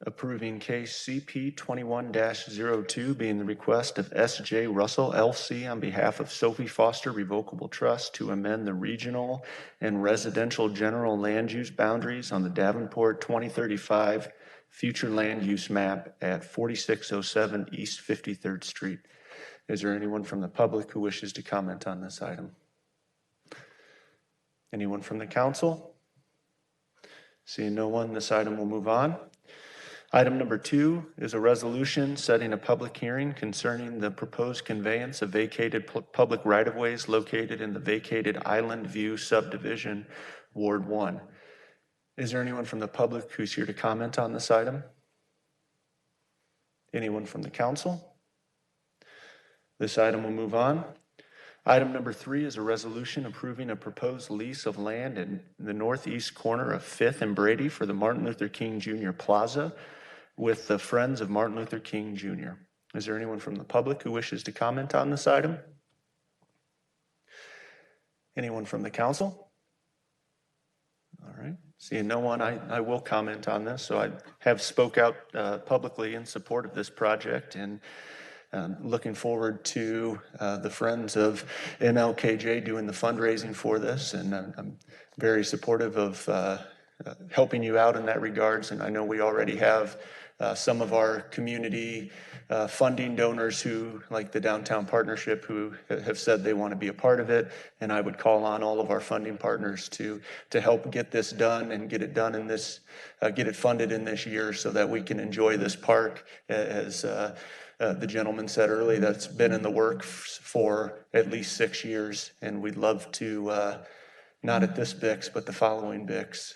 approving case CP 21-02, being the request of S.J. Russell LC on behalf of Sophie Foster Revocable Trust to amend the regional and residential general land use boundaries on the Davenport 2035 future land use map at 4607 East 53rd Street. Is there anyone from the public who wishes to comment on this item? Anyone from the council? Seeing no one, this item will move on. Item number 2 is a resolution setting a public hearing concerning the proposed conveyance of vacated public right-of-ways located in the vacated Island View subdivision, Ward 1. Is there anyone from the public who's here to comment on this item? Anyone from the council? This item will move on. Item number 3 is a resolution approving a proposed lease of land in the northeast corner of 5th and Brady for the Martin Luther King Jr. Plaza with the Friends of Martin Luther King Jr. Is there anyone from the public who wishes to comment on this item? Anyone from the council? All right. Seeing no one, I will comment on this. So I have spoke out publicly in support of this project, and looking forward to the Friends of MLKJ doing the fundraising for this. And I'm very supportive of helping you out in that regards. And I know we already have some of our community funding donors who, like the Downtown Partnership, who have said they want to be a part of it. And I would call on all of our funding partners to help get this done and get it done in this, get it funded in this year so that we can enjoy this park. As the gentleman said earlier, that's been in the works for at least 6 years. And we'd love to, not at this BIX, but the following BIX,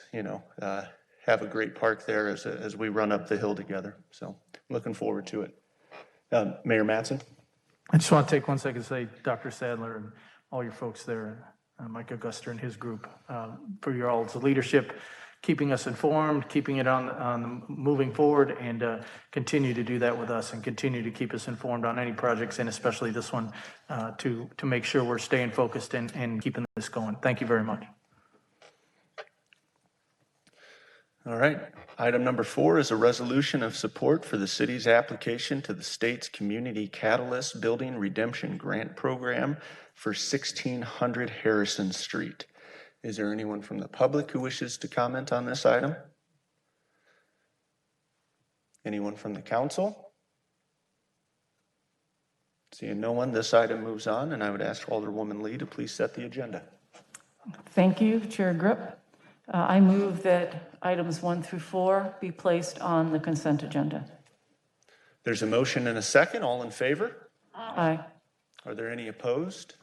have a great park there as we run up the hill together. So looking forward to it. Mayor Mattson. I just want to take 1 second to say Dr. Sadler and all your folks there, Mike Auguster and his group, for your all's leadership, keeping us informed, keeping it on moving forward, and continue to do that with us and continue to keep us informed on any projects, and especially this one, to make sure we're staying focused and keeping this going. Thank you very much. All right. Item number 4 is a resolution of support for the city's application to the state's Community Catalyst Building Redemption Grant Program for 1600 Harrison Street. Is there anyone from the public who wishes to comment on this item? Anyone from the council? Seeing no one, this item moves on, and I would ask Alderwoman Lee to please set the agenda. Thank you, Chair Grip. I move that items 1 through 4 be placed on the consent agenda. There's a motion and a second. All in favor? Aye. Are there any opposed?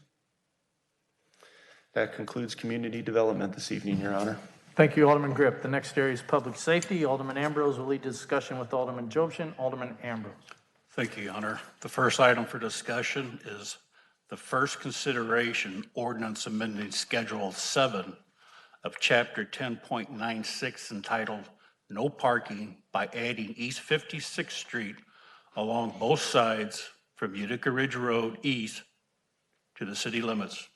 That concludes community development this evening, Your Honor. Thank you, Alderman Grip. The next area is public safety. Alderman Ambrose will lead the discussion with Alderman Jobson. Alderman Ambrose. Thank you, Your Honor. The first item for discussion is the first consideration ordinance amending Schedule 7 of Chapter 10.96 entitled No Parking by adding East 56th Street along both sides from Utica Ridge Road east to the city limits.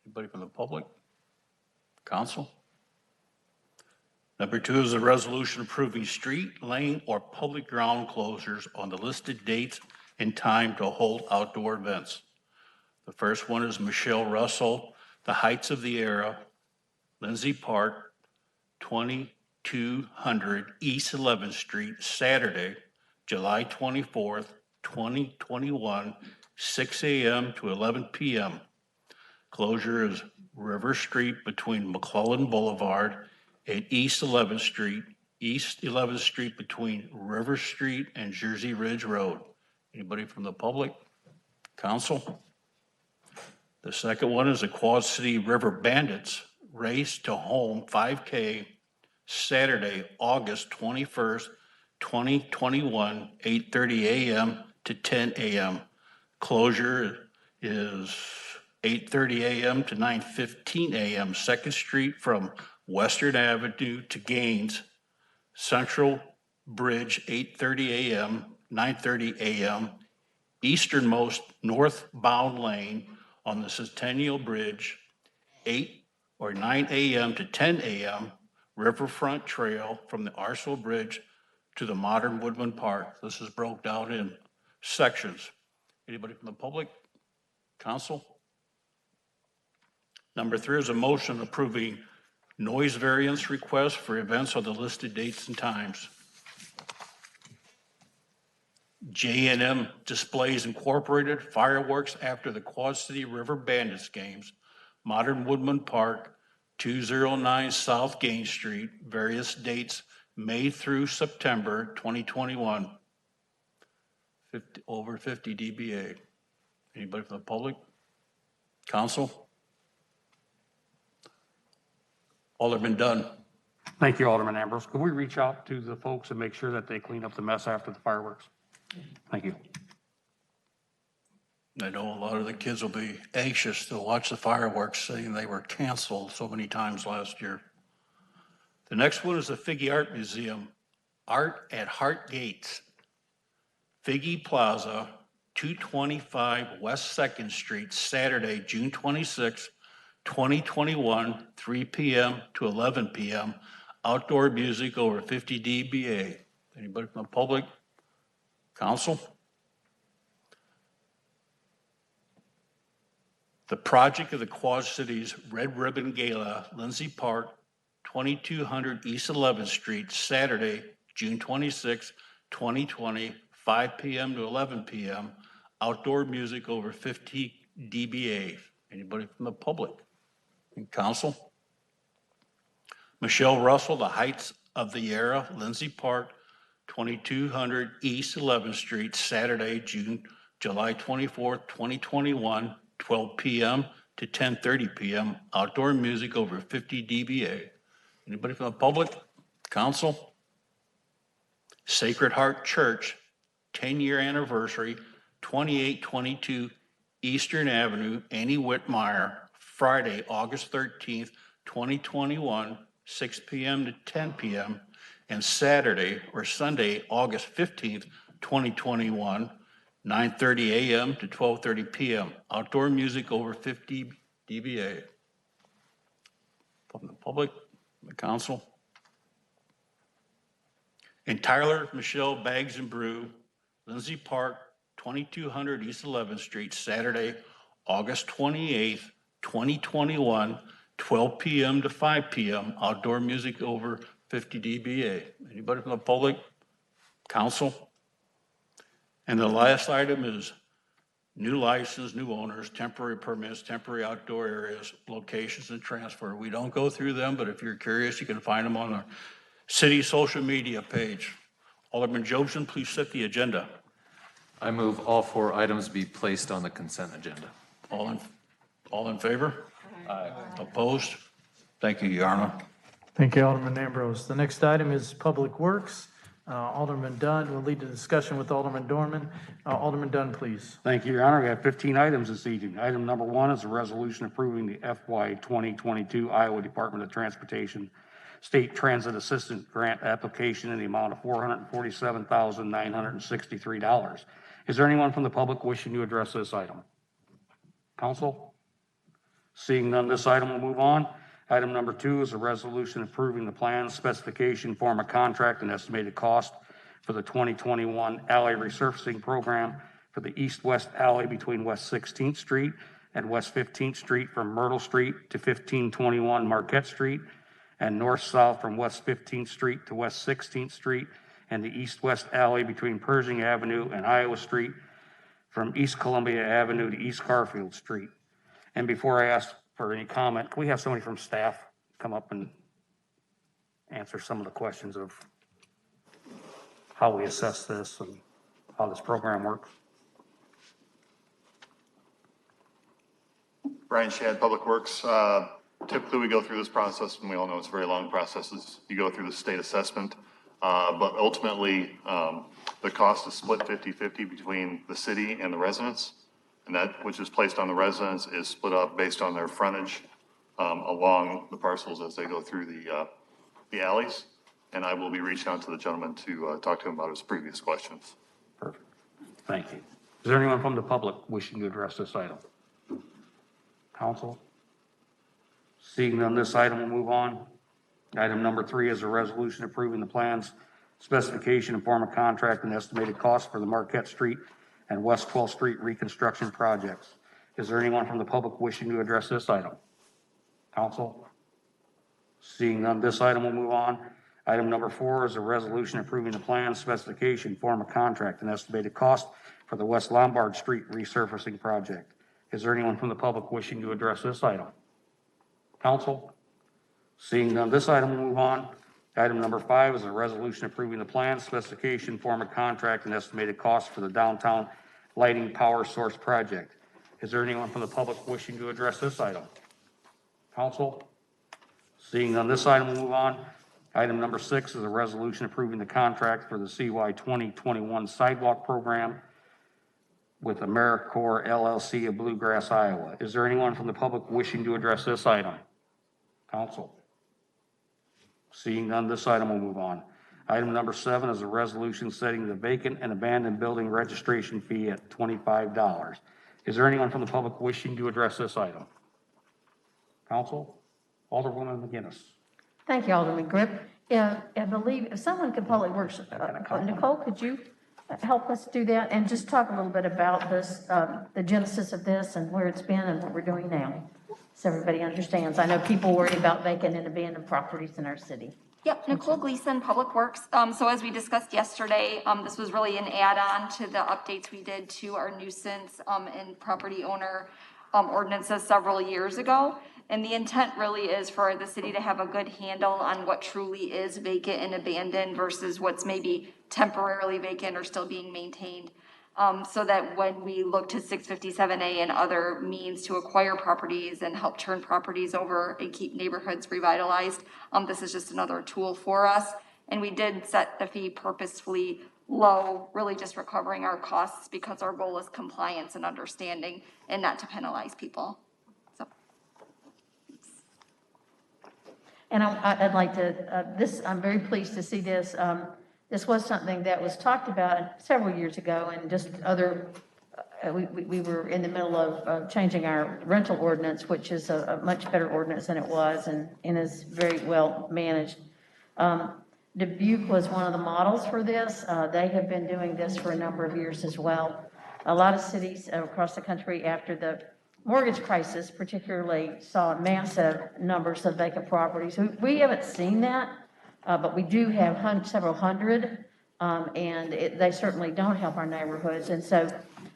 Anybody from the public? Council? Number 2 is a resolution approving street, lane, or public ground closures on the listed dates and time to hold outdoor events. The first one is Michelle Russell, The Heights of the Era, Lindsay Park, 2200 East 11th Street, Saturday, July 24th, 2021, 6 a.m. to 11 p.m. Closure is River Street between McClellan Boulevard and East 11th Street, East 11th Street between River Street and Jersey Ridge Road. Anybody from the public? Council? The second one is the Quad City River Bandits Race to Home 5K, Saturday, August 21st, 2021, 8:30 a.m. to 10 a.m. Closure is 8:30 a.m. to 9:15 a.m. 2nd Street from Western Avenue to Gaines, Central Bridge, 8:30 a.m., 9:30 a.m., easternmost northbound lane on the Centennial Bridge, 8 or 9 a.m. to 10 a.m., Riverfront Trail from the Arsenal Bridge to the modern Woodland Park. This is broke down in sections. Anybody from the public? Council? Number 3 is a motion approving noise variance request for events on the listed dates and times. J&M Displays Incorporated, fireworks after the Quad City River Bandits games, Modern Woodland Park, 209 South Gain Street, various dates, May through September 2021. Over 50 dBA. Anybody from the public? Council? Alderman Dunn. Thank you, Alderman Ambrose. Could we reach out to the folks and make sure that they clean up the mess after the fireworks? Thank you. I know a lot of the kids will be anxious to watch the fireworks, saying they were canceled so many times last year. The next one is the Figge Art Museum, Art at Heart Gates, Figge Plaza, 225 West 2nd Street, Saturday, June 26, 2021, 3 p.m. to 11 p.m. Outdoor music over 50 dBA. Anybody from the public? Council? The project of the Quad Cities Red Ribbon Gala, Lindsay Park, 2200 East 11th Street, Saturday, June 26, 2020, 5 p.m. to 11 p.m. Outdoor music over 50 dBA. Anybody from the public? And council? Michelle Russell, The Heights of the Yarra, Lindsay Park, 2200 East 11th Street, Saturday, July 24th, 2021, 12 p.m. to 10:30 p.m. Outdoor music over 50 dBA. Anybody from the public? Council? Sacred Heart Church, 10-year anniversary, 2822 Eastern Avenue, Annie Whitmire, Friday, August 13th, 2021, 6 p.m. to 10 p.m. and Saturday or Sunday, August 15th, 2021, 9:30 a.m. to 12:30 p.m. Outdoor music over 50 dBA. From the public, the council. And Tyler Michelle Bags and Brew, Lindsay Park, 2200 East 11th Street, Saturday, August 28th, 2021, 12 p.m. to 5 p.m. Outdoor music over 50 dBA. Anybody from the public? Council? And the last item is new license, new owners, temporary permits, temporary outdoor areas, locations, and transfer. We don't go through them, but if you're curious, you can find them on our city social media page. Alderman Jobson, please set the agenda. I move all 4 items be placed on the consent agenda. All in favor? Aye. Opposed? Thank you, Your Honor. Thank you, Alderman Ambrose. The next item is Public Works. Alderman Dunn will lead the discussion with Alderman Dorman. Alderman Dunn, please. Thank you, Your Honor. We have 15 items this evening. Item number 1 is a resolution approving the FY 2022 Iowa Department of Transportation State Transit Assistance Grant application in the amount of $447,963. Is there anyone from the public wishing to address this item? Council? Seeing none, this item will move on. Item number 2 is a resolution approving the plan, specification, form of contract, and estimated cost for the 2021 alley resurfacing program for the east-west alley between West 16th Street and West 15th Street from Myrtle Street to 1521 Marquette Street, and north-south from West 15th Street to West 16th Street, and the east-west alley between Pershing Avenue and Iowa Street from East Columbia Avenue to East Garfield Street. And before I ask for any comment, can we have somebody from staff come up and answer some of the questions of how we assess this and how this program works? Brian Shad, Public Works. Typically, we go through this process, and we all know it's a very long process. You go through the state assessment, but ultimately, the cost is split 50-50 between the city and the residents, and that which is placed on the residents is split up based on their frontage along the parcels as they go through the alleys. And I will be reaching out to the gentleman to talk to him about his previous questions. Perfect. Thank you. Is there anyone from the public wishing to address this item? Council? Seeing none, this item will move on. Item number 3 is a resolution approving the plans, specification, and form of contract and estimated cost for the Marquette Street and West 12th Street reconstruction projects. Is there anyone from the public wishing to address this item? Council? Seeing none, this item will move on. Item number 4 is a resolution approving the plan, specification, form of contract, and estimated cost for the West Lombard Street resurfacing project. Is there anyone from the public wishing to address this item? Council? Seeing none, this item will move on. Item number 5 is a resolution approving the plan, specification, form of contract, and estimated cost for the downtown lighting power source project. Is there anyone from the public wishing to address this item? Council? Seeing none, this item will move on. Item number 6 is a resolution approving the contract for the CY 2021 sidewalk program with AmeriCorps LLC of Bluegrass, Iowa. Is there anyone from the public wishing to address this item? Council? Seeing none, this item will move on. Item number 7 is a resolution setting the vacant and abandoned building registration fee at $25. Is there anyone from the public wishing to address this item? Council? Alderwoman McGinnis. Thank you, Alderman Grip. Yeah, I believe if someone could Public Works, Nicole, could you help us do that and just talk a little bit about this, the genesis of this and where it's been and what we're doing now, so everybody understands. I know people worry about vacant and abandoned properties in our city. Yep, Nicole Gleason, Public Works. So as we discussed yesterday, this was really an add-on to the updates we did to our nuisance and property owner ordinances several years ago. And the intent really is for the city to have a good handle on what truly is vacant and abandoned versus what's maybe temporarily vacant or still being maintained. So that when we look to 657A and other means to acquire properties and help turn properties over and keep neighborhoods revitalized, this is just another tool for us. And we did set the fee purposefully low, really just recovering our costs because our goal is compliance and understanding and not to penalize people. And I'd like to, I'm very pleased to see this. This was something that was talked about several years ago and just other, we were in the middle of changing our rental ordinance, which is a much better ordinance than it was and is very well managed. Dubuque was one of the models for this. They have been doing this for a number of years as well. A lot of cities across the country after the mortgage crisis particularly saw massive numbers of vacant properties. We haven't seen that, but we do have several hundred, and they certainly don't help our neighborhoods. And so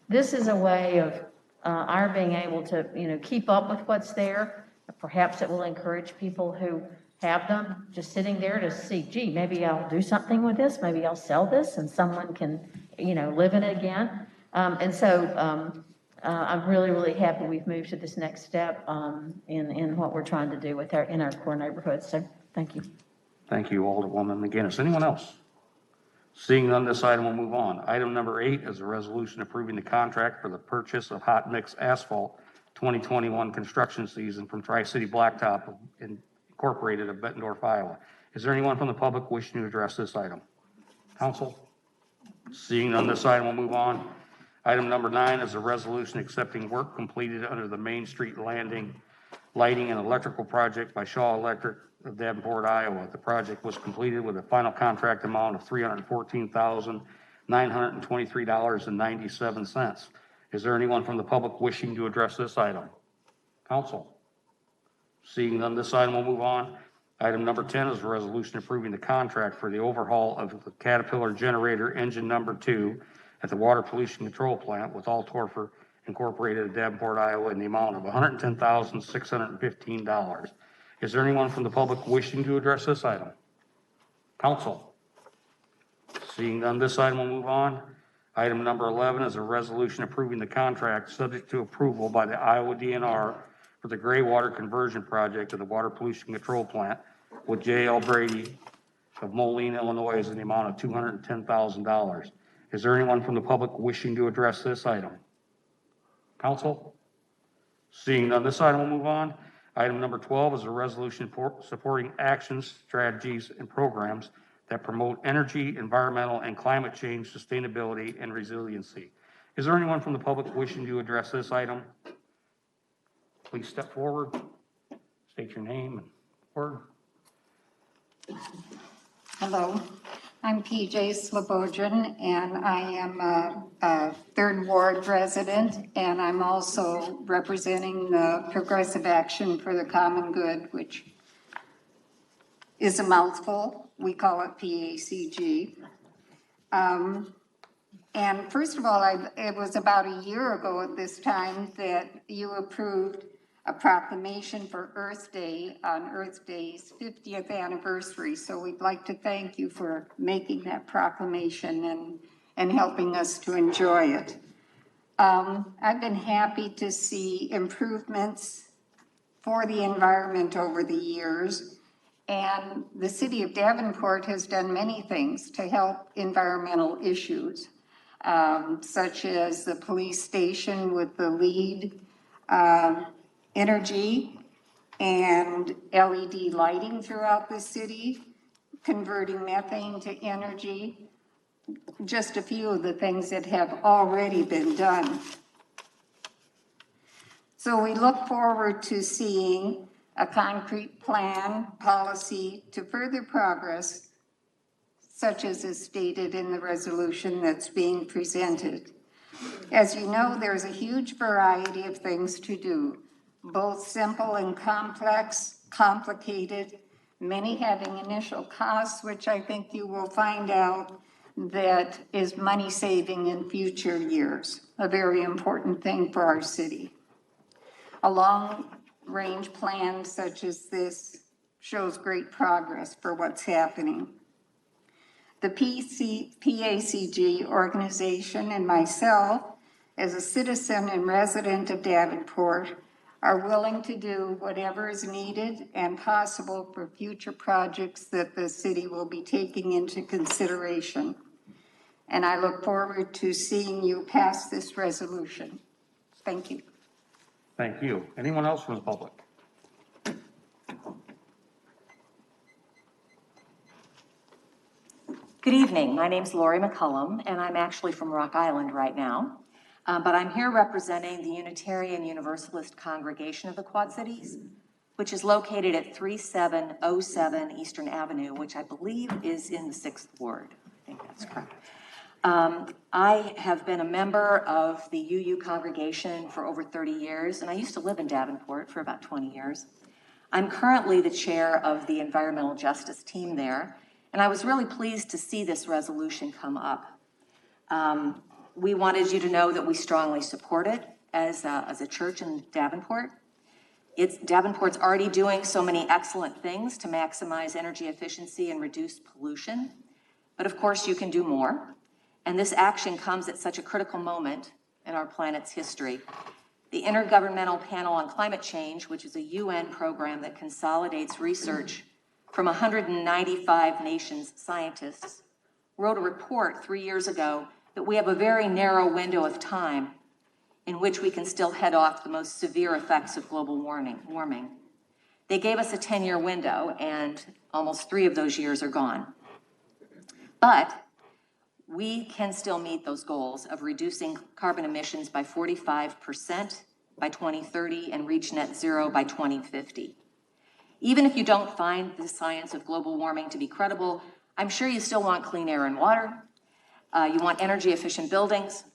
this is a way of our being able to, keep up with what's there. Perhaps it will encourage people who have them just sitting there to see, gee, maybe I'll do something with this, maybe I'll sell this and someone can, live in it again. I'm really, really happy we've moved to this next step in what we're trying to do with in our core neighborhoods. So thank you. Thank you, Alderwoman McGinnis. Anyone else? Seeing none, this item will move on. Item number 8 is a resolution approving the contract for the purchase of hot mix asphalt 2021 construction season from Tri-City Blacktop Incorporated of Bettendorf, Iowa. Is there anyone from the public wishing to address this item? Council? Seeing none, this item will move on. Item number 9 is a resolution accepting work completed under the Main Street Landing Lighting and Electrical Project by Shaw Electric of Davenport, Iowa. The project was completed with a final contract amount of $314,923.97. Is there anyone from the public wishing to address this item? Council? Seeing none, this item will move on. Item number 10 is a resolution approving the contract for the overhaul of the Caterpillar generator engine number 2 at the Water Pollution Control Plant with Altorfer Incorporated of Davenport, Iowa in the amount of $110,615. Is there anyone from the public wishing to address this item? Council? Seeing none, this item will move on. Item number 11 is a resolution approving the contract subject to approval by the Iowa DNR for the gray water conversion project of the Water Pollution Control Plant with J.L. Brady of Moline, Illinois in the amount of $210,000. Is there anyone from the public wishing to address this item? Council? Seeing none, this item will move on. Item number 12 is a resolution supporting actions, strategies, and programs that promote energy, environmental, and climate change sustainability and resiliency. Is there anyone from the public wishing to address this item? Please step forward, state your name and word. Hello, I'm PJ Slobodjan, and I am a Third Ward resident, and I'm also representing the Progressive Action for the Common Good, which is a mouthful. We call it PACG. And first of all, it was about a year ago at this time that you approved a proclamation for Earth Day on Earth Day's 50th anniversary. So we'd like to thank you for making that proclamation and helping us to enjoy it. I've been happy to see improvements for the environment over the years. And the city of Davenport has done many things to help environmental issues, such as the police station with the lead energy and LED lighting throughout the city, converting methane to energy, just a few of the things that have already been done. So we look forward to seeing a concrete plan, policy to further progress, such as is stated in the resolution that's being presented. As you know, there's a huge variety of things to do, both simple and complex, complicated, many having initial costs, which I think you will find out that is money saving in future years, a very important thing for our city. A long-range plan such as this shows great progress for what's happening. The PACG organization and myself, as a citizen and resident of Davenport, are willing to do whatever is needed and possible for future projects that the city will be taking into consideration. And I look forward to seeing you pass this resolution. Thank you. Thank you. Anyone else from the public? Good evening. My name's Lori McCullum, and I'm actually from Rock Island right now. But I'm here representing the Unitarian Universalist Congregation of the Quad Cities, which is located at 3707 Eastern Avenue, which I believe is in the 6th Ward. I think that's correct. I have been a member of the UU congregation for over 30 years, and I used to live in Davenport for about 20 years. I'm currently the chair of the environmental justice team there, and I was really pleased to see this resolution come up. We wanted you to know that we strongly support it as a church in Davenport. Davenport's already doing so many excellent things to maximize energy efficiency and reduce pollution, but of course you can do more. And this action comes at such a critical moment in our planet's history. The Intergovernmental Panel on Climate Change, which is a UN program that consolidates research from 195 nations' scientists, wrote a report 3 years ago that we have a very narrow window of time in which we can still head off the most severe effects of global warming. They gave us a 10-year window, and almost 3 of those years are gone. But we can still meet those goals of reducing carbon emissions by 45% by 2030 and reach net zero by 2050. Even if you don't find the science of global warming to be credible, I'm sure you still want clean air and water. You want energy efficient buildings,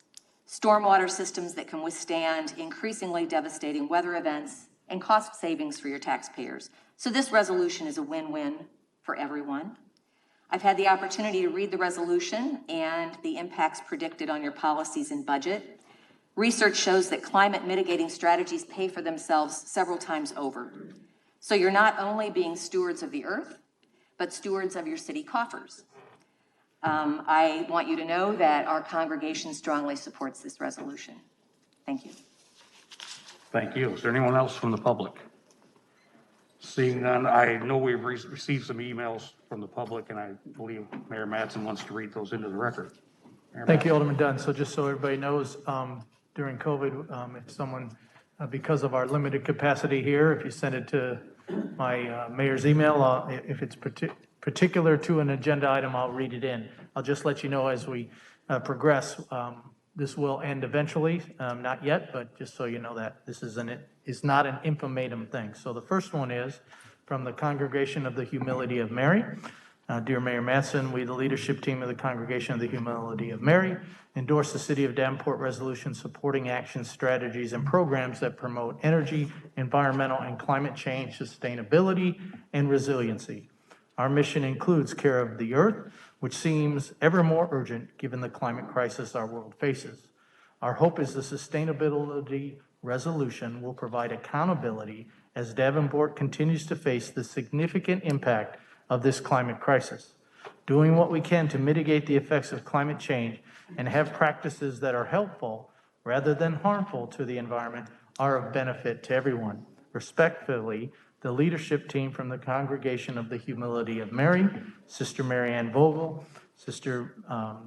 stormwater systems that can withstand increasingly devastating weather events, and cost savings for your taxpayers. So this resolution is a win-win for everyone. I've had the opportunity to read the resolution and the impacts predicted on your policies and budget. Research shows that climate mitigating strategies pay for themselves several times over. So you're not only being stewards of the earth, but stewards of your city coffers. I want you to know that our congregation strongly supports this resolution. Thank you. Thank you. Is there anyone else from the public? Seeing none, I know we've received some emails from the public, and I believe Mayor Mattson wants to read those into the record. Thank you, Alderman Dunn. So just so everybody knows, during COVID, if someone, because of our limited capacity here, if you send it to my mayor's email, if it's particular to an agenda item, I'll read it in. I'll just let you know as we progress. This will end eventually, not yet, but just so you know that this is not an infinitum thing. So the first one is, from the Congregation of the Humility of Mary. Dear Mayor Matson, we, the leadership team of the Congregation of the Humility of Mary, endorse the City of Davenport resolution supporting action strategies and programs that promote energy, environmental, and climate change sustainability and resiliency. Our mission includes care of the earth, which seems ever more urgent given the climate crisis our world faces. Our hope is the sustainability resolution will provide accountability as Davenport continues to face the significant impact of this climate crisis. Doing what we can to mitigate the effects of climate change and have practices that are helpful rather than harmful to the environment are of benefit to everyone. Respectfully, the leadership team from the Congregation of the Humility of Mary, Sister Mary Ann Vogel, Sister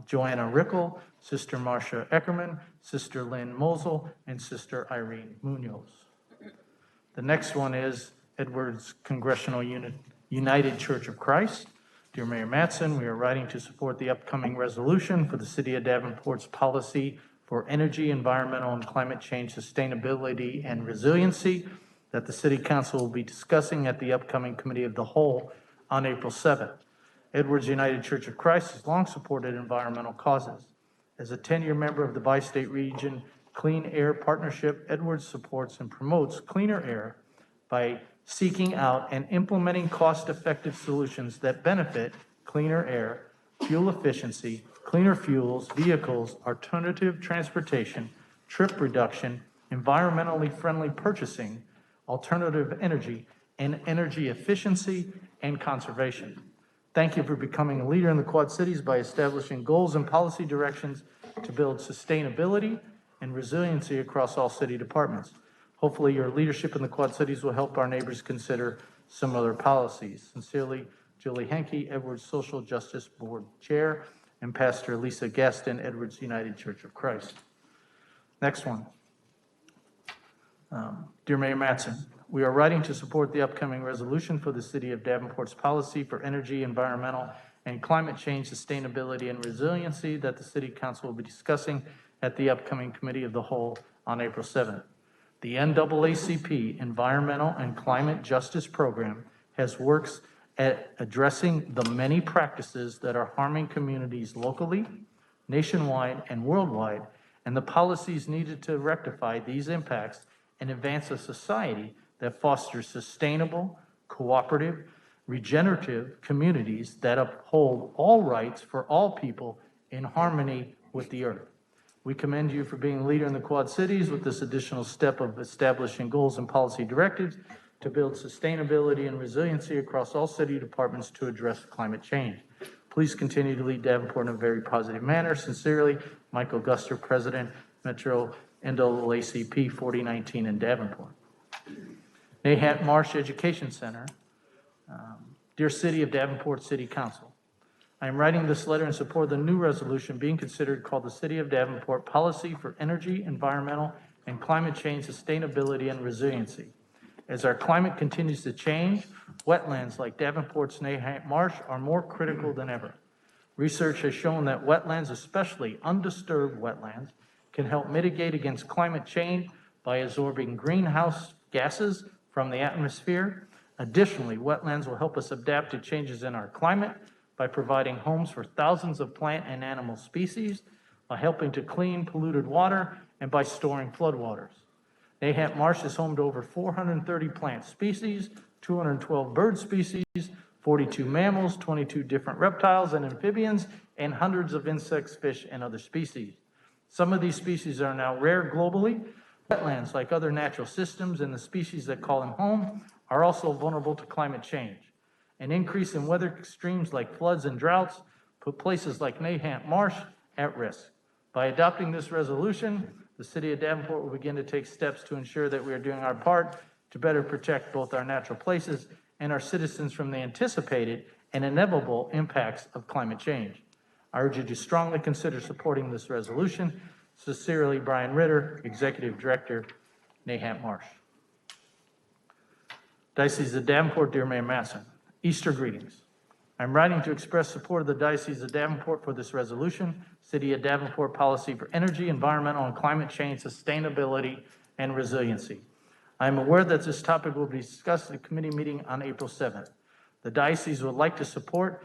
Joanna Rickel, Sister Marcia Eckerman, Sister Lynn Mosel, and Sister Irene Munoz. The next one is Edwards Congressional United Church of Christ. Dear Mayor Matson, we are writing to support the upcoming resolution for the City of Davenport's policy for energy, environmental, and climate change sustainability and resiliency that the City Council will be discussing at the upcoming Committee of the Whole on April 7th. Edwards United Church of Christ has long supported environmental causes. As a 10-year member of the Bi-State Region Clean Air Partnership, Edwards supports and promotes cleaner air by seeking out and implementing cost-effective solutions that benefit cleaner air, fuel efficiency, cleaner fuels, vehicles, alternative transportation, trip reduction, environmentally friendly purchasing, alternative energy, and energy efficiency and conservation. Thank you for becoming a leader in the Quad Cities by establishing goals and policy directions to build sustainability and resiliency across all city departments. Hopefully, your leadership in the Quad Cities will help our neighbors consider similar policies. Sincerely, Julie Henke, Edwards Social Justice Board Chair, and Pastor Lisa Gaston, Edwards United Church of Christ. Next one. Dear Mayor Matson, we are writing to support the upcoming resolution for the City of Davenport's policy for energy, environmental, and climate change sustainability and resiliency that the City Council will be discussing at the upcoming Committee of the Whole on April 7th. The NAACP Environmental and Climate Justice Program has works at addressing the many practices that are harming communities locally, nationwide, and worldwide, and the policies needed to rectify these impacts and advance a society that fosters sustainable, cooperative, regenerative communities that uphold all rights for all people in harmony with the earth. We commend you for being a leader in the Quad Cities with this additional step of establishing goals and policy directives to build sustainability and resiliency across all city departments to address climate change. Please continue to lead Davenport in a very positive manner. Sincerely, Michael Guster, President, Metro NAACP 4019 in Davenport. Nahat Marsh Education Center. Dear City of Davenport City Council, I am writing this letter in support of the new resolution being considered called the City of Davenport Policy for Energy, Environmental, and Climate Change Sustainability and Resiliency. As our climate continues to change, wetlands like Davenport's Nahat Marsh are more critical than ever. Research has shown that wetlands, especially undisturbed wetlands, can help mitigate against climate change by absorbing greenhouse gases from the atmosphere. Additionally, wetlands will help us adapt to changes in our climate by providing homes for thousands of plant and animal species, by helping to clean polluted water, and by storing floodwaters. Nahat Marsh is home to over 430 plant species, 212 bird species, 42 mammals, 22 different reptiles and amphibians, and hundreds of insects, fish, and other species. Some of these species are now rare globally. Wetlands, like other natural systems and the species that call them home, are also vulnerable to climate change. An increase in weather extremes like floods and droughts put places like Nahat Marsh at risk. By adopting this resolution, the City of Davenport will begin to take steps to ensure that we are doing our part to better protect both our natural places and our citizens from the anticipated and inevitable impacts of climate change. I urge you to strongly consider supporting this resolution. Sincerely, Brian Ritter, Executive Director, Nahat Marsh. Diocese of Davenport, dear Mayor Matson, Easter greetings. I'm writing to express support of the Diocese of Davenport for this resolution, City of Davenport Policy for Energy, Environmental, and Climate Change Sustainability and Resiliency. I am aware that this topic will be discussed at a committee meeting on April 7th. The diocese would like its support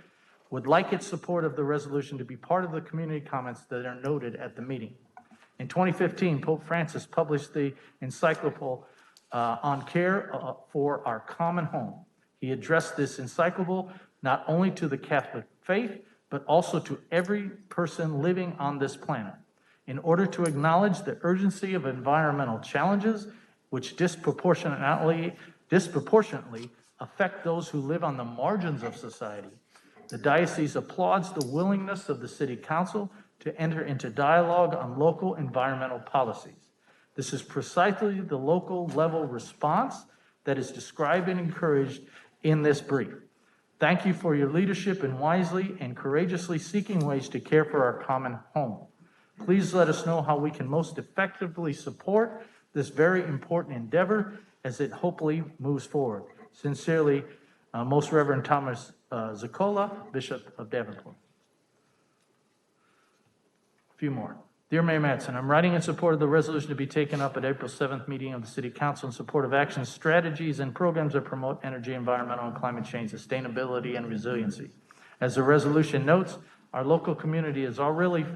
of the resolution to be part of the community comments that are noted at the meeting. In 2015, Pope Francis published the encyclical on care for our common home. He addressed this encyclical not only to the Catholic faith, but also to every person living on this planet, in order to acknowledge the urgency of environmental challenges which disproportionately affect those who live on the margins of society. The diocese applauds the willingness of the City Council to enter into dialogue on local environmental policies. This is precisely the local level response that is described and encouraged in this brief. Thank you for your leadership in wisely and courageously seeking ways to care for our common home. Please let us know how we can most effectively support this very important endeavor as it hopefully moves forward. Sincerely, Most Reverend Thomas Ziccola, Bishop of Davenport. A few more. Dear Mayor Mattson, I'm writing in support of the resolution to be taken up at April 7th meeting of the City Council in support of actions, strategies, and programs that promote energy, environmental, and climate change, sustainability, and resiliency. As the resolution notes, our local community is already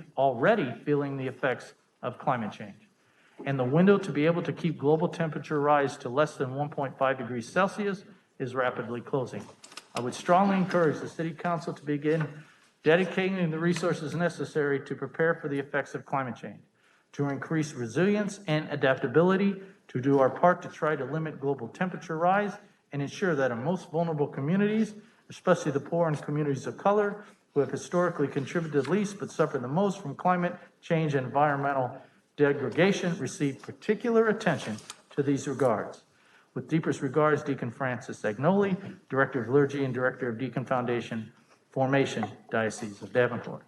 feeling the effects of climate change, and the window to be able to keep global temperature rise to less than 1.5 degrees Celsius is rapidly closing. I would strongly encourage the City Council to begin dedicating the resources necessary to prepare for the effects of climate change, to increase resilience and adaptability, to do our part to try to limit global temperature rise, and ensure that our most vulnerable communities, especially the poor and communities of color, who have historically contributed least but suffer the most from climate change and environmental degradation, receive particular attention to these regards. With deepest regards, Deacon Francis Agnoli, Director of Liturgy and Director of Deacon Foundation Formation, Diocese of Davenport.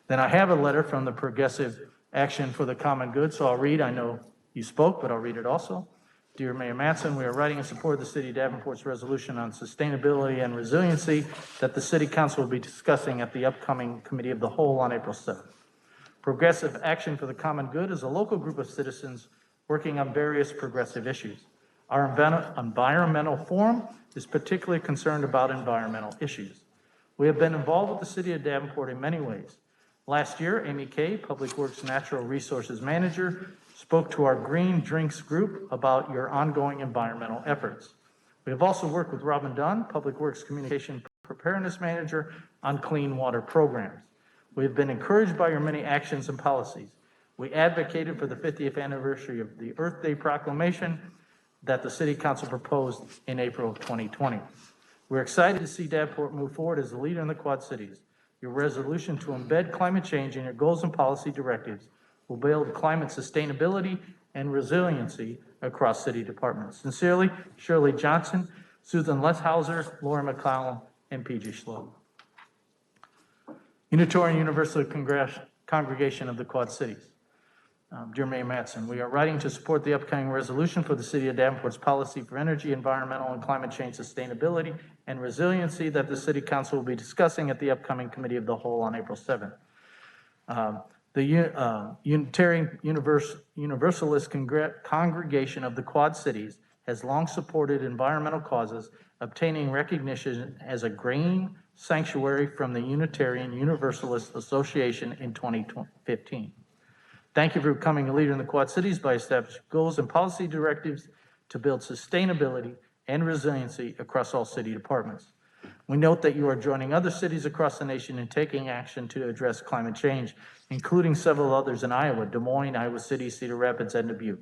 Then I have a letter from the Progressive Action for the Common Good, so I'll read. I know you spoke, but I'll read it also. Dear Mayor Mattson, we are writing in support of the City of Davenport's resolution on sustainability and resiliency that the City Council will be discussing at the upcoming Committee of the Whole on April 7th. Progressive Action for the Common Good is a local group of citizens working on various progressive issues. Our environmental forum is particularly concerned about environmental issues. We have been involved with the City of Davenport in many ways. Last year, Amy Kay, Public Works Natural Resources Manager, spoke to our Green Drinks group about your ongoing environmental efforts. We have also worked with Robin Dunn, Public Works Communication Preparedness Manager, on clean water programs. We have been encouraged by your many actions and policies. We advocated for the 50th anniversary of the Earth Day proclamation that the City Council proposed in April of 2020. We're excited to see Davenport move forward as a leader in the Quad Cities. Your resolution to embed climate change in your goals and policy directives will build climate sustainability and resiliency across city departments. Sincerely, Shirley Johnson, Susan Leshauser, Laura McCollum, and PG Schlow. Unitarian Universalist Congregation of the Quad Cities. Dear Mayor Mattson, we are writing to support the upcoming resolution for the City of Davenport's policy for energy, environmental, and climate change sustainability and resiliency that the City Council will be discussing at the upcoming Committee of the Whole on April 7th. The Unitarian Universalist Congregation of the Quad Cities has long supported environmental causes, obtaining recognition as a green sanctuary from the Unitarian Universalist Association in 2015. Thank you for becoming a leader in the Quad Cities by establishing goals and policy directives to build sustainability and resiliency across all city departments. We note that you are joining other cities across the nation in taking action to address climate change, including several others in Iowa, Des Moines, Iowa City, Cedar Rapids, and Dubuque.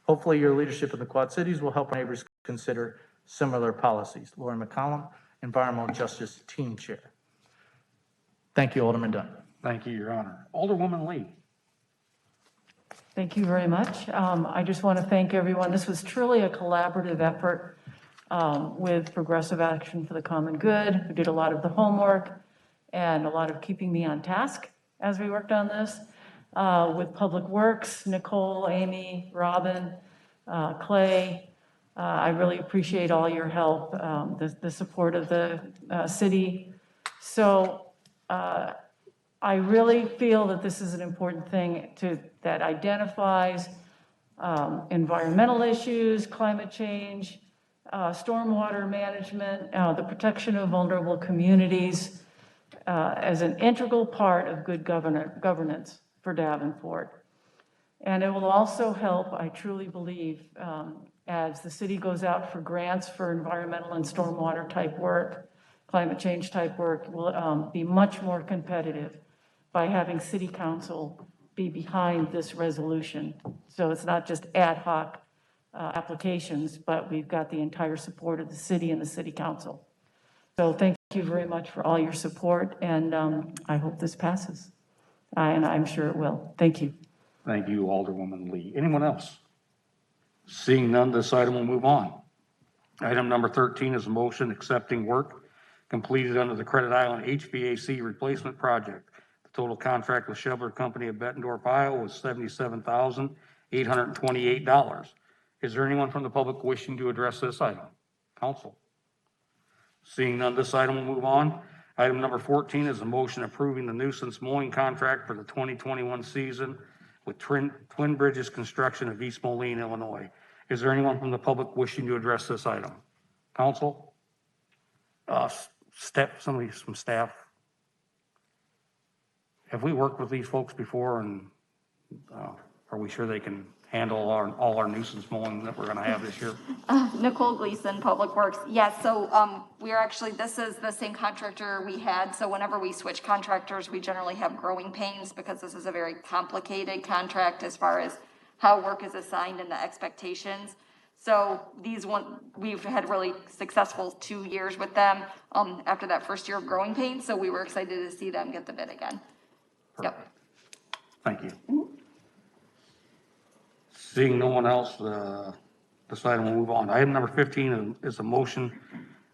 Hopefully your leadership in the Quad Cities will help our neighbors consider similar policies. Laura McCollum, Environmental Justice Team Chair. Thank you, Alderman Dunn. Thank you, Your Honor. Alderwoman Lee. Thank you very much. I just want to thank everyone. This was truly a collaborative effort with Progressive Action for the Common Good, who did a lot of the homework and a lot of keeping me on task as we worked on this. With Public Works, Nicole, Amy, Robin, Clay. I really appreciate all your help, the support of the city. So I really feel that this is an important thing that identifies environmental issues, climate change, stormwater management, the protection of vulnerable communities as an integral part of good governance for Davenport. And it will also help, I truly believe, as the city goes out for grants for environmental and stormwater type work, climate change type work, will be much more competitive by having city council be behind this resolution. So it's not just ad hoc applications, but we've got the entire support of the city and the city council. So thank you very much for all your support, and I hope this passes. And I'm sure it will. Thank you. Thank you, Alderwoman Lee. Anyone else? Seeing none, this item will move on. Item number 13 is a motion accepting work completed under the Credit Island HVAC replacement project. The total contract with Shoveler Company of Bettendorf, Iowa was $77,828. Is there anyone from the public wishing to address this item? Council. Seeing none, this item will move on. Item number 14 is a motion approving the nuisance mowing contract for the 2021 season with Twin Bridges Construction of East Moline, Illinois. Is there anyone from the public wishing to address this item? Council? Somebody from staff. Have we worked with these folks before, and are we sure they can handle all our nuisance mowing that we're going to have this year? Nicole Gleason, Public Works. Yes, so we are actually, this is the same contractor we had. So whenever we switch contractors, we generally have growing pains because this is a very complicated contract as far as how work is assigned and the expectations. So we've had really successful 2 years with them after that first year of growing pains. So we were excited to see them get the bid again. Perfect. Yep. Thank you. Seeing no one else, this item will move on. Item number 15 is a motion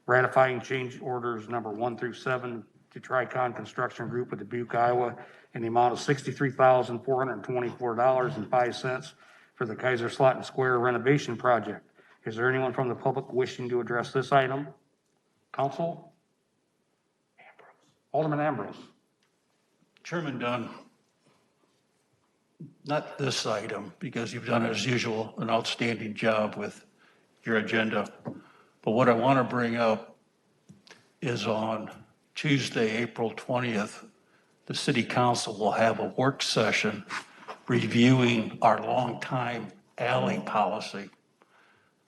ratifying change orders number 1 through 7 to Tricon Construction Group of Dubuque, Iowa, in the amount of $63,424.05 for the Kaiser Slatin Square renovation project. Is there anyone from the public wishing to address this item? Council? Alderman Ambrose. Chairman Dunn, not this item, because you've done, as usual, an outstanding job with your agenda. But what I want to bring up is on Tuesday, April 20th, the City Council will have a work session reviewing our longtime alley policy.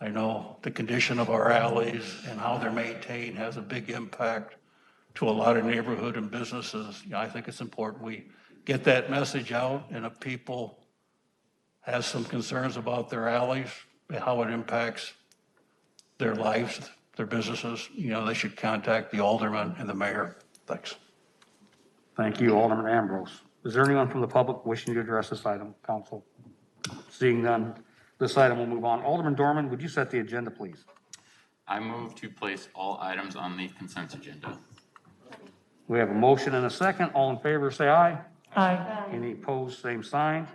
I know the condition of our alleys and how they're maintained has a big impact to a lot of neighborhood and businesses. I think it's important we get that message out, and if people have some concerns about their alleys, how it impacts their lives, their businesses, they should contact the alderman and the mayor. Thanks. Thank you, Alderman Ambrose. Is there anyone from the public wishing to address this item, Council? Seeing none, this item will move on. Alderman Dorman, would you set the agenda, please? I move to place all items on the consent agenda. We have a motion and a second. All in favor, say aye. Aye. Any opposed, same sign.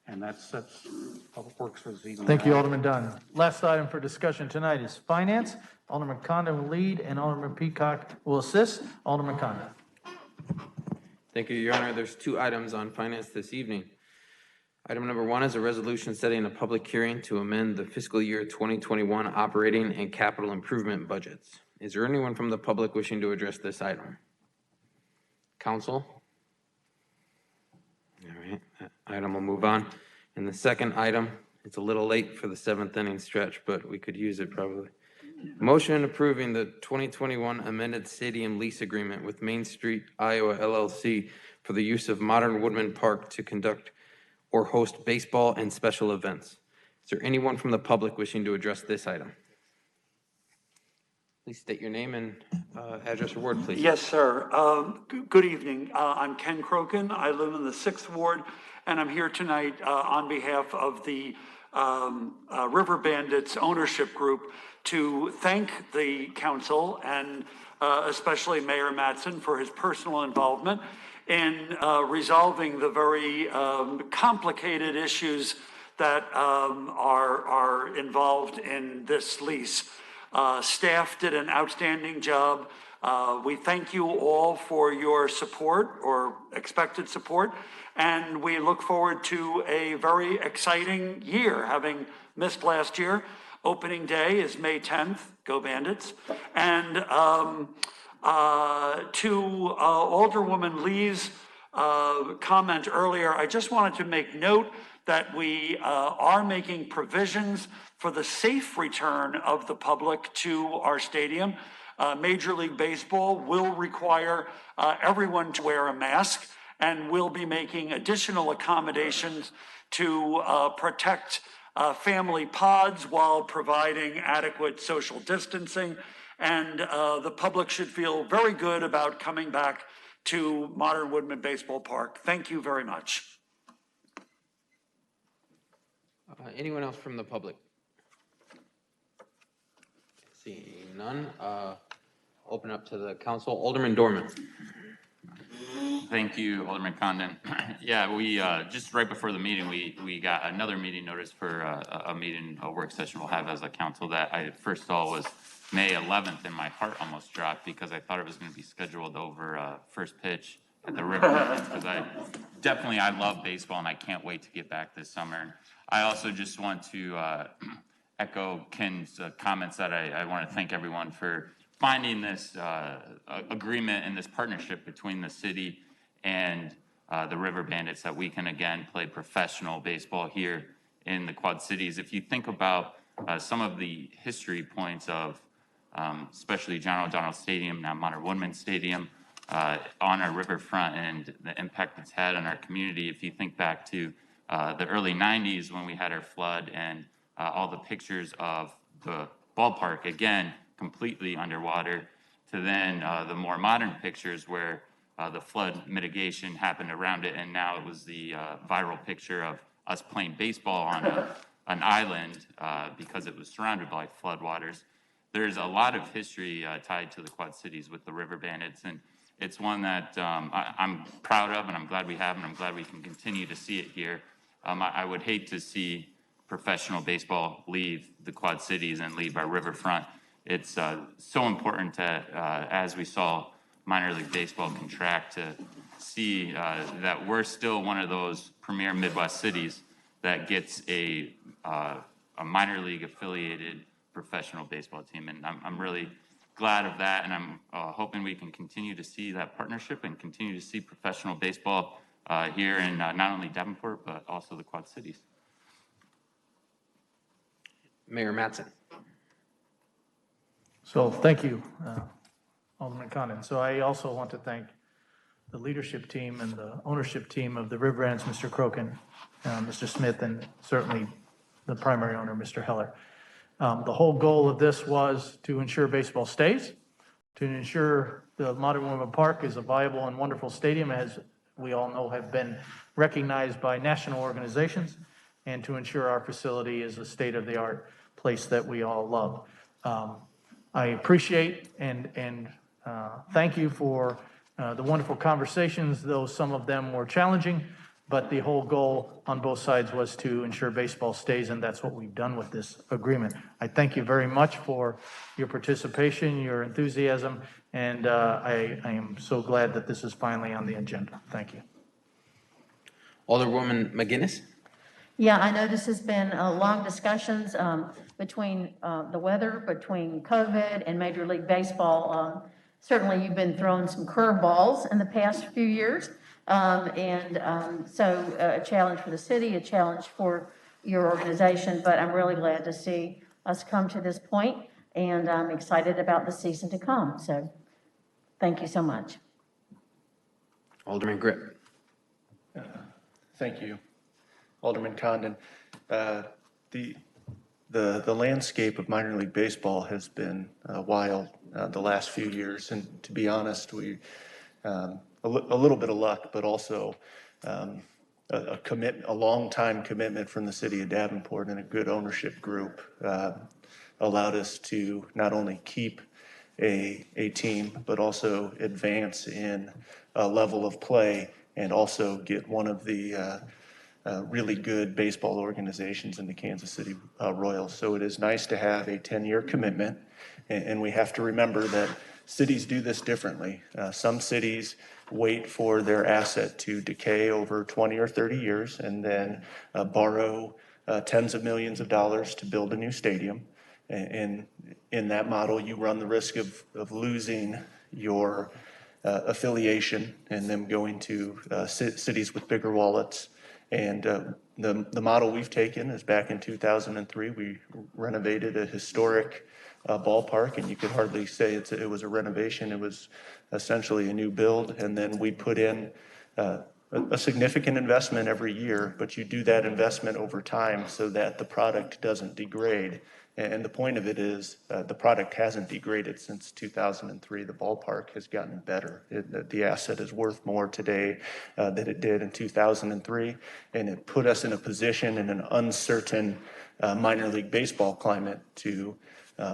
And that sets Public Works for this evening. Thank you, Alderman Dunn. Last item for discussion tonight is finance. Alderman Condon will lead, and Alderman Peacock will assist. Alderman Condon. Thank you, Your Honor. There's 2 items on finance this evening. Item number 1 is a resolution setting a public hearing to amend the fiscal year 2021 operating and capital improvement budgets. Is there anyone from the public wishing to address this item? Council? All right, that item will move on. And the second item, it's a little late for the 7th inning stretch, but we could use it probably. Motion approving the 2021 amended stadium lease agreement with Main Street, Iowa LLC for the use of Modern Woodman Park to conduct or host baseball and special events. Is there anyone from the public wishing to address this item? Please state your name and address or ward, please. Yes, sir. Good evening. I'm Ken Crokin. I live in the 6th Ward, and I'm here tonight on behalf of the River Bandits ownership group to thank the council and especially Mayor Mattson for his personal involvement in resolving the very complicated issues that are involved in this lease. Staff did an outstanding job We thank you all for your support or expected support, and we look forward to a very exciting year, having missed last year. Opening day is May 10th, go Bandits. And to Alderwoman Lee's comment earlier, I just wanted to make note that we are making provisions for the safe return of the public to our stadium. Major League Baseball will require everyone to wear a mask, and we'll be making additional accommodations to protect family pods while providing adequate social distancing. And the public should feel very good about coming back to Modern Woodman Baseball Park. Thank you very much. Anyone else from the public? Seeing none, open up to the council. Alderman Dorman. Thank you, Alderman Condon. Yeah, we just right before the meeting, we got another meeting notice for a work session we'll have as a council that I first saw was May 11th, and my heart almost dropped because I thought it was going to be scheduled over first pitch at the river. Because I love baseball and I can't wait to get back this summer. I also just want to echo Ken's comments that I want to thank everyone for finding this agreement and this partnership between the city and the River Bandits that we can again play professional baseball here in the Quad Cities. If you think about some of the history points of especially John O'Donnell Stadium, now Modern Woodman Stadium, on our riverfront and the impact it's had on our community. If you think back to the early 90s when we had our flood and all the pictures of the ballpark, again, completely underwater, to then the more modern pictures where the flood mitigation happened around it, and now it was the viral picture of us playing baseball on an island because it was surrounded by floodwaters. There's a lot of history tied to the Quad Cities with the River Bandits, and it's one that I'm proud of, and I'm glad we have, and I'm glad we can continue to see it here. I would hate to see professional baseball leave the Quad Cities and leave our riverfront. It's so important to, as we saw minor league baseball contract, to see that we're still one of those premier Midwest cities that gets a minor league affiliated professional baseball team. And I'm really glad of that, and I'm hoping we can continue to see that partnership and continue to see professional baseball here in not only Davenport, but also the Quad Cities. Mayor Mattson. So thank you, Alderman Condon. So I also want to thank the leadership team and the ownership team of the River Bandits, Mr. Crokin, Mr. Smith, and certainly the primary owner, Mr. Heller. The whole goal of this was to ensure baseball stays, to ensure the Modern Woodman Park is a viable and wonderful stadium, as we all know have been recognized by national organizations, and to ensure our facility is a state-of-the-art place that we all love. I appreciate and thank you for the wonderful conversations, though some of them were challenging, but the whole goal on both sides was to ensure baseball stays, and that's what we've done with this agreement. I thank you very much for your participation, your enthusiasm, and I am so glad that this is finally on the agenda. Thank you. Alderwoman McGinnis. Yeah, I know this has been long discussions between the weather, between COVID and Major League Baseball. Certainly, you've been throwing some curveballs in the past few years. So a challenge for the city, a challenge for your organization, but I'm really glad to see us come to this point, and I'm excited about the season to come. So thank you so much. Alderman Grip. Thank you, Alderman Condon. The landscape of minor league baseball has been wild the last few years, and to be honest, we a little bit of luck, but also a long-time commitment from the city of Davenport and a good ownership group allowed us to not only keep a team, but also advance in a level of play and also get one of the really good baseball organizations in the Kansas City Royals. So it is nice to have a 10-year commitment, and we have to remember that cities do this differently. Some cities wait for their asset to decay over 20 or 30 years and then borrow tens of millions of dollars to build a new stadium. And in that model, you run the risk of losing your affiliation and them going to cities with bigger wallets. And the model we've taken is back in 2003, we renovated a historic ballpark, and you could hardly say it was a renovation. It was essentially a new build. And then we put in a significant investment every year, but you do that investment over time so that the product doesn't degrade. And the point of it is the product hasn't degraded since 2003. The ballpark has gotten better. The asset is worth more today than it did in 2003. And it put us in a position in an uncertain minor league baseball climate to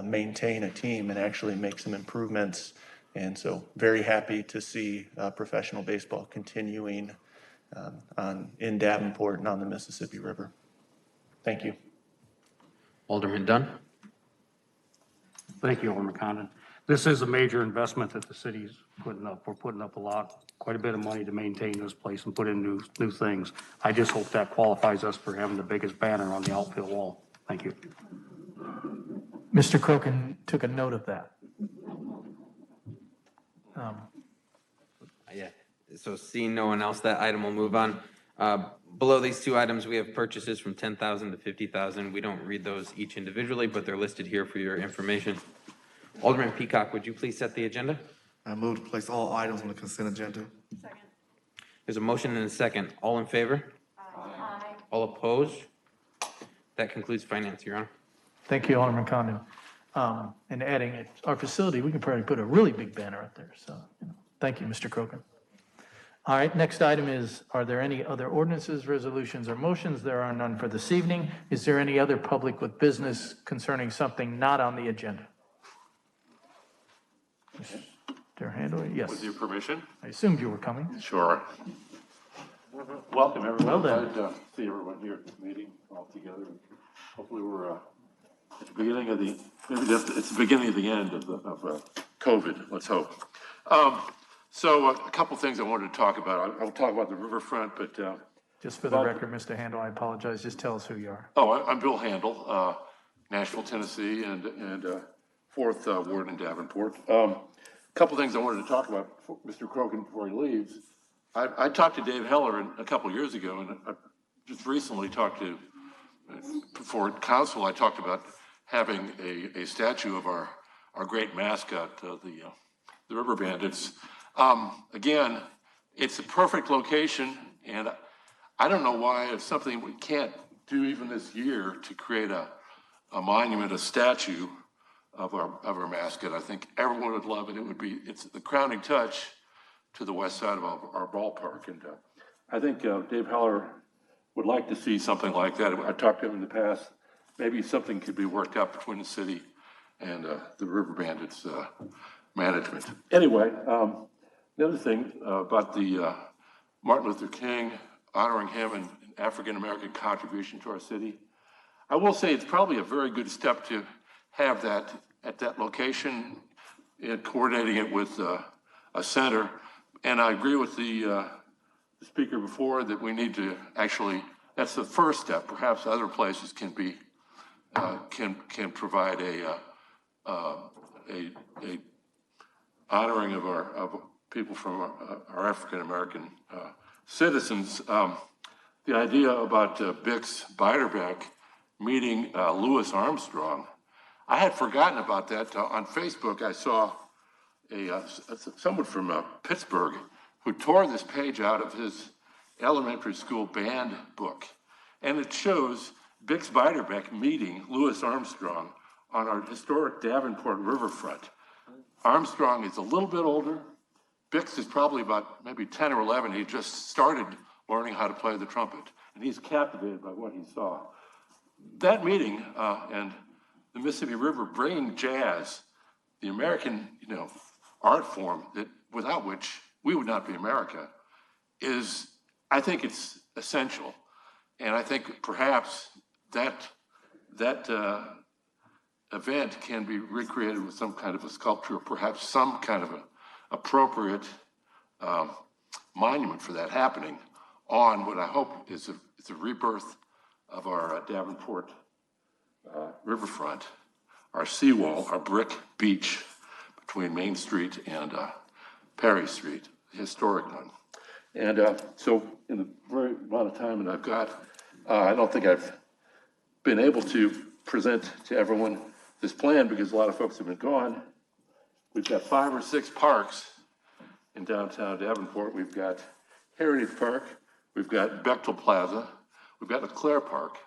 maintain a team and actually make some improvements. And so very happy to see professional baseball continuing in Davenport and on the Mississippi River. Thank you. Alderman Dunn. Thank you, Alderman Condon. This is a major investment that the city's putting up. We're putting up quite a bit of money to maintain this place and put in new things. I just hope that qualifies us for having the biggest banner on the outfield wall. Thank you. Mr. Crokin took a note of that. Yeah, so seeing no one else, that item will move on. Below these two items, we have purchases from $10,000 to $50,000. We don't read those each individually, but they're listed here for your information. Alderman Peacock, would you please set the agenda? I move to place all items on the consent agenda. Second. There's a motion and a second. All in favor? Aye. All opposed? That concludes finance, Your Honor. Thank you, Alderman Condon. And adding at our facility, we can probably put a really big banner up there. So, thank you, Mr. Crokin. All right, next item is, are there any other ordinances, resolutions, or motions? There are none for this evening. Is there any other public with business concerning something not on the agenda? Mr. Handler, yes. With your permission? I assumed you were coming. Sure. Welcome, everyone. Well done. Glad to see everyone here at the meeting all together. Hopefully we're at the beginning of the, maybe it's the beginning of the end of COVID, let's hope. So a couple things I wanted to talk about. I'll talk about the riverfront, but Just for the record, Mr. Handel, I apologize. Just tell us who you are. Oh, I'm Bill Handel, Nashville, Tennessee, and 4th Ward in Davenport. A couple things I wanted to talk about, Mr. Crokin, before he leaves. I talked to Dave Heller a couple of years ago, and I just recently talked to, before council, I talked about having a statue of our great mascot, the River Bandits. Again, it's a perfect location, and I don't know why it's something we can't do even this year to create a monument, a statue of our mascot. I think everyone would love it. It's the crowning touch to the west side of our ballpark. And I think Dave Heller would like to see something like that. I talked to him in the past. Maybe something could be worked out between the city and the River Bandits management. Anyway, the other thing about the Martin Luther King, honoring him and African-American contribution to our city, I will say it's probably a very good step to have that at that location and coordinating it with a center. And I agree with the speaker before that we need to actually, that's the first step. Perhaps other places can be, can provide a honoring of people from our African-American citizens. The idea about Bix Beiderbecke meeting Louis Armstrong, I had forgotten about that. On Facebook, I saw someone from Pittsburgh who tore this page out of his elementary school band book. And it shows Bix Beiderbecke meeting Louis Armstrong on our historic Davenport riverfront. Armstrong is a little bit older. Bix is probably about maybe 10 or 11. He just started learning how to play the trumpet, and he's captivated by what he saw. That meeting and the Mississippi River bringing jazz, the American, art form that without which we would not be America, is, I think it's essential. And I think perhaps that event can be recreated with some kind of a sculpture, or perhaps some kind of a appropriate monument for that happening on what I hope is a rebirth of our Davenport riverfront, our seawall, our brick beach between Main Street and Perry Street, the historic one. And so in the very amount of time that I've got, I don't think I've been able to present to everyone this plan because a lot of folks have been gone. We've got 5 or 6 parks in downtown Davenport. We've got Heritage Park, we've got Bechtel Plaza, we've got LeClaire Park,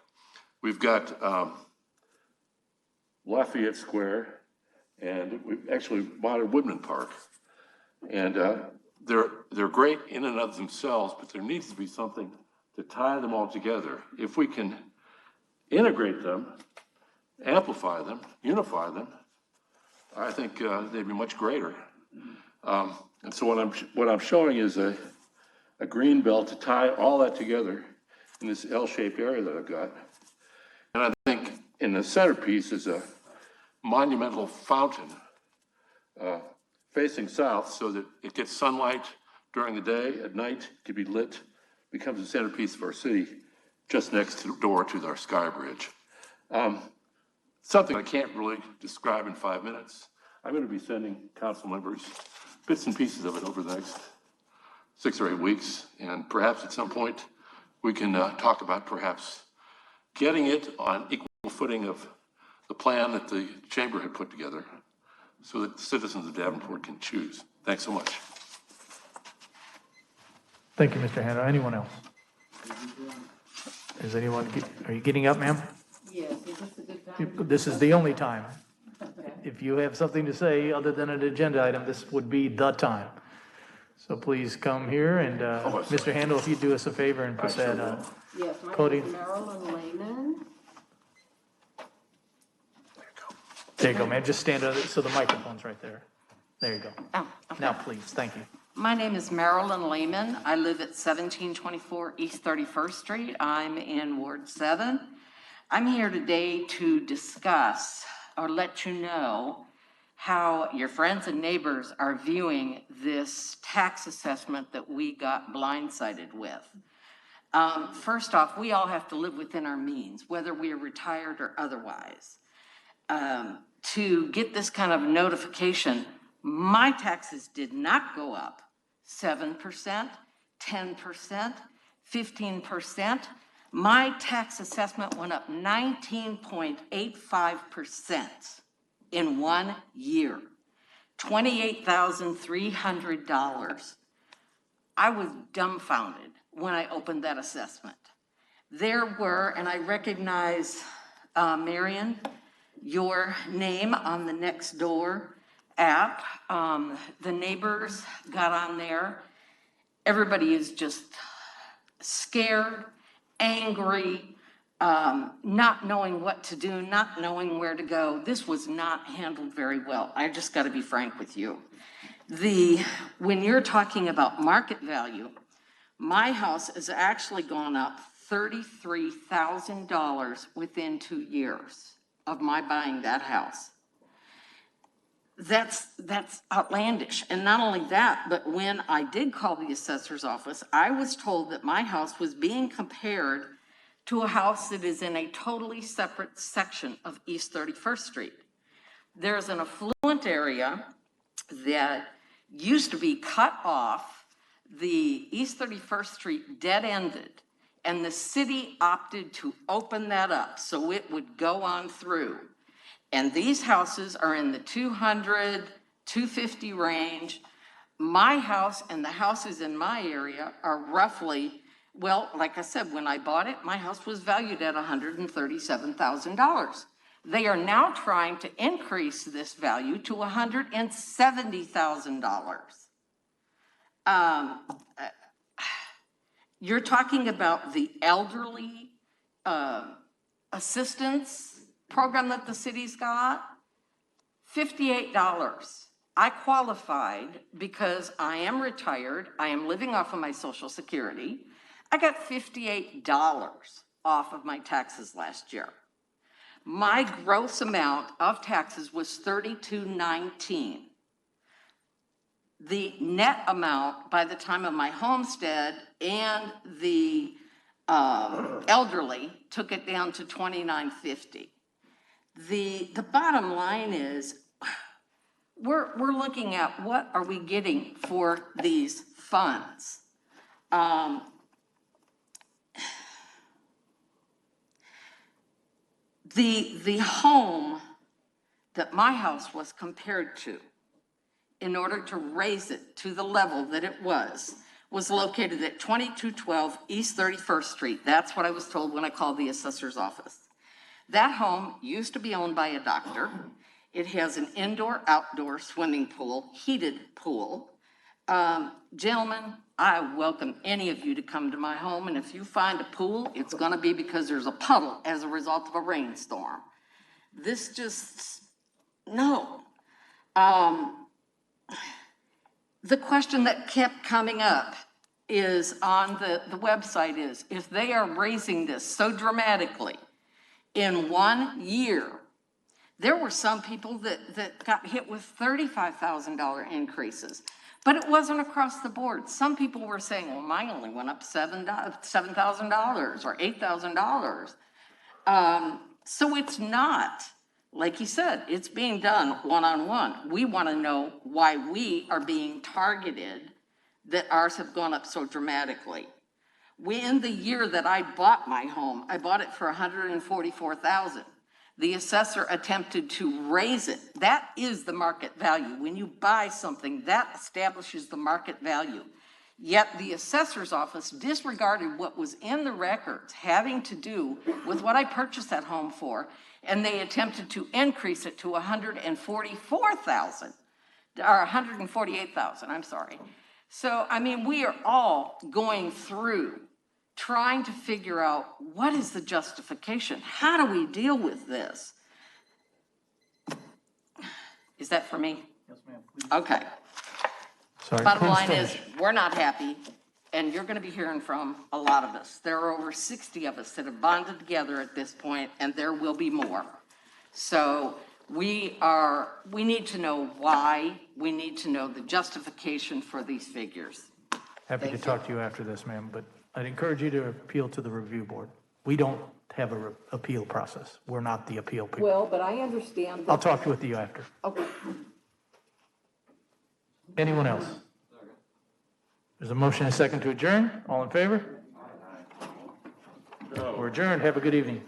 we've got Lafayette Square, and we've actually Modern Woodman Park. And they're great in and of themselves, but there needs to be something to tie them all together. If we can integrate them, amplify them, unify them, I think they'd be much greater. And so what I'm showing is a green belt to tie all that together in this L-shaped area that I've got. And I think in the centerpiece is a monumental fountain facing south so that it gets sunlight during the day. At night, it can be lit, becomes a centerpiece of our city just next to the door to our sky bridge. Something I can't really describe in 5 minutes. I'm going to be sending council members bits and pieces of it over the next 6 or 8 weeks, and perhaps at some point we can talk about perhaps getting it on equal footing of the plan that the chamber had put together so that the citizens of Davenport can choose. Thanks so much. Thank you, Mr. Hanna. Anyone else? Is anyone, are you getting up, ma'am? Yes, is this a good time? This is the only time. If you have something to say other than an agenda item, this would be the time. So please come here and, Mr. Handel, if you'd do us a favor and put that Yes, my podium. name is Marilyn Lehman. There you go, ma'am. Just stand up so the microphone's right there. There you go. Oh, okay. Now, please, thank you. My name is Marilyn Lehman. I live at 1724 East 31st Street. I'm in Ward 7. I'm here today to discuss or let you know how your friends and neighbors are viewing this tax assessment that we got blindsided with. First off, we all have to live within our means, whether we are retired or otherwise. To get this kind of notification, my taxes did not go up 7%, 10%, 15%. My tax assessment went up 19.85% in 1 year, $28,300. I was dumbfounded when I opened that assessment. There were, and I recognize, Marion, your name on the Nextdoor app. The neighbors got on there. Everybody is just scared, angry, not knowing what to do, not knowing where to go. This was not handled very well. I just got to be frank with you. When you're talking about market value, my house has actually gone up $33,000 within 2 years of my buying that house. That's outlandish. And not only that, but when I did call the assessor's office, I was told that my house was being compared to a house that is in a totally separate section of East 31st Street. There's an affluent area that used to be cut off. The East 31st Street dead-ended, and the city opted to open that up so it would go on through. And these houses are in the 200, 250 range. My house and the houses in my area are roughly, well, like I said, when I bought it, my house was valued at $137,000. They are now trying to increase this value to $170,000. You're talking about the elderly assistance program that the city's got, $58. I qualified because I am retired. I am living off of my Social Security. I got $58 off of my taxes last year. My gross amount of taxes was $32.19. The net amount by the time of my homestead and the elderly took it down to $29.50. The bottom line is, we're looking at what are we getting for these funds. The home that my house was compared to, in order to raise it to the level that it was located at 2212 East 31st Street. That's what I was told when I called the assessor's office. That home used to be owned by a doctor. It has an indoor-outdoor swimming pool, heated pool. Gentlemen, I welcome any of you to come to my home, and if you find a pool, it's gonna be because there's a puddle as a result of a rainstorm. This just, no. The question that kept coming up is on the website is, if they are raising this so dramatically in 1 year, there were some people that got hit with $35,000 increases, but it wasn't across the board. Some people were saying, well, mine only went up $7,000 or $8,000. So it's not, like you said, it's being done one-on-one. We want to know why we are being targeted, that ours have gone up so dramatically. In the year that I bought my home, I bought it for $144,000. The assessor attempted to raise it. That is the market value. When you buy something, that establishes the market value. Yet the assessor's office disregarded what was in the records having to do with what I purchased that home for, and they attempted to increase it to $144,000, or $148,000, I'm sorry. So, I mean, we are all going through trying to figure out what is the justification? How do we deal with this? Is that for me? Yes, ma'am. Okay. Sorry. Bottom line is, we're not happy, and you're gonna be hearing from a lot of us. There are over 60 of us that have bonded together at this point, and there will be more. So we need to know why, we need to know the justification for these figures. Happy to talk to you after this, ma'am, but I'd encourage you to appeal to the review board. We don't have a appeal process. We're not the appeal people. Well, but I understand. I'll talk with you after. Okay. Anyone else? There's a motion and a second to adjourn. All in favor? We're adjourned. Have a good evening.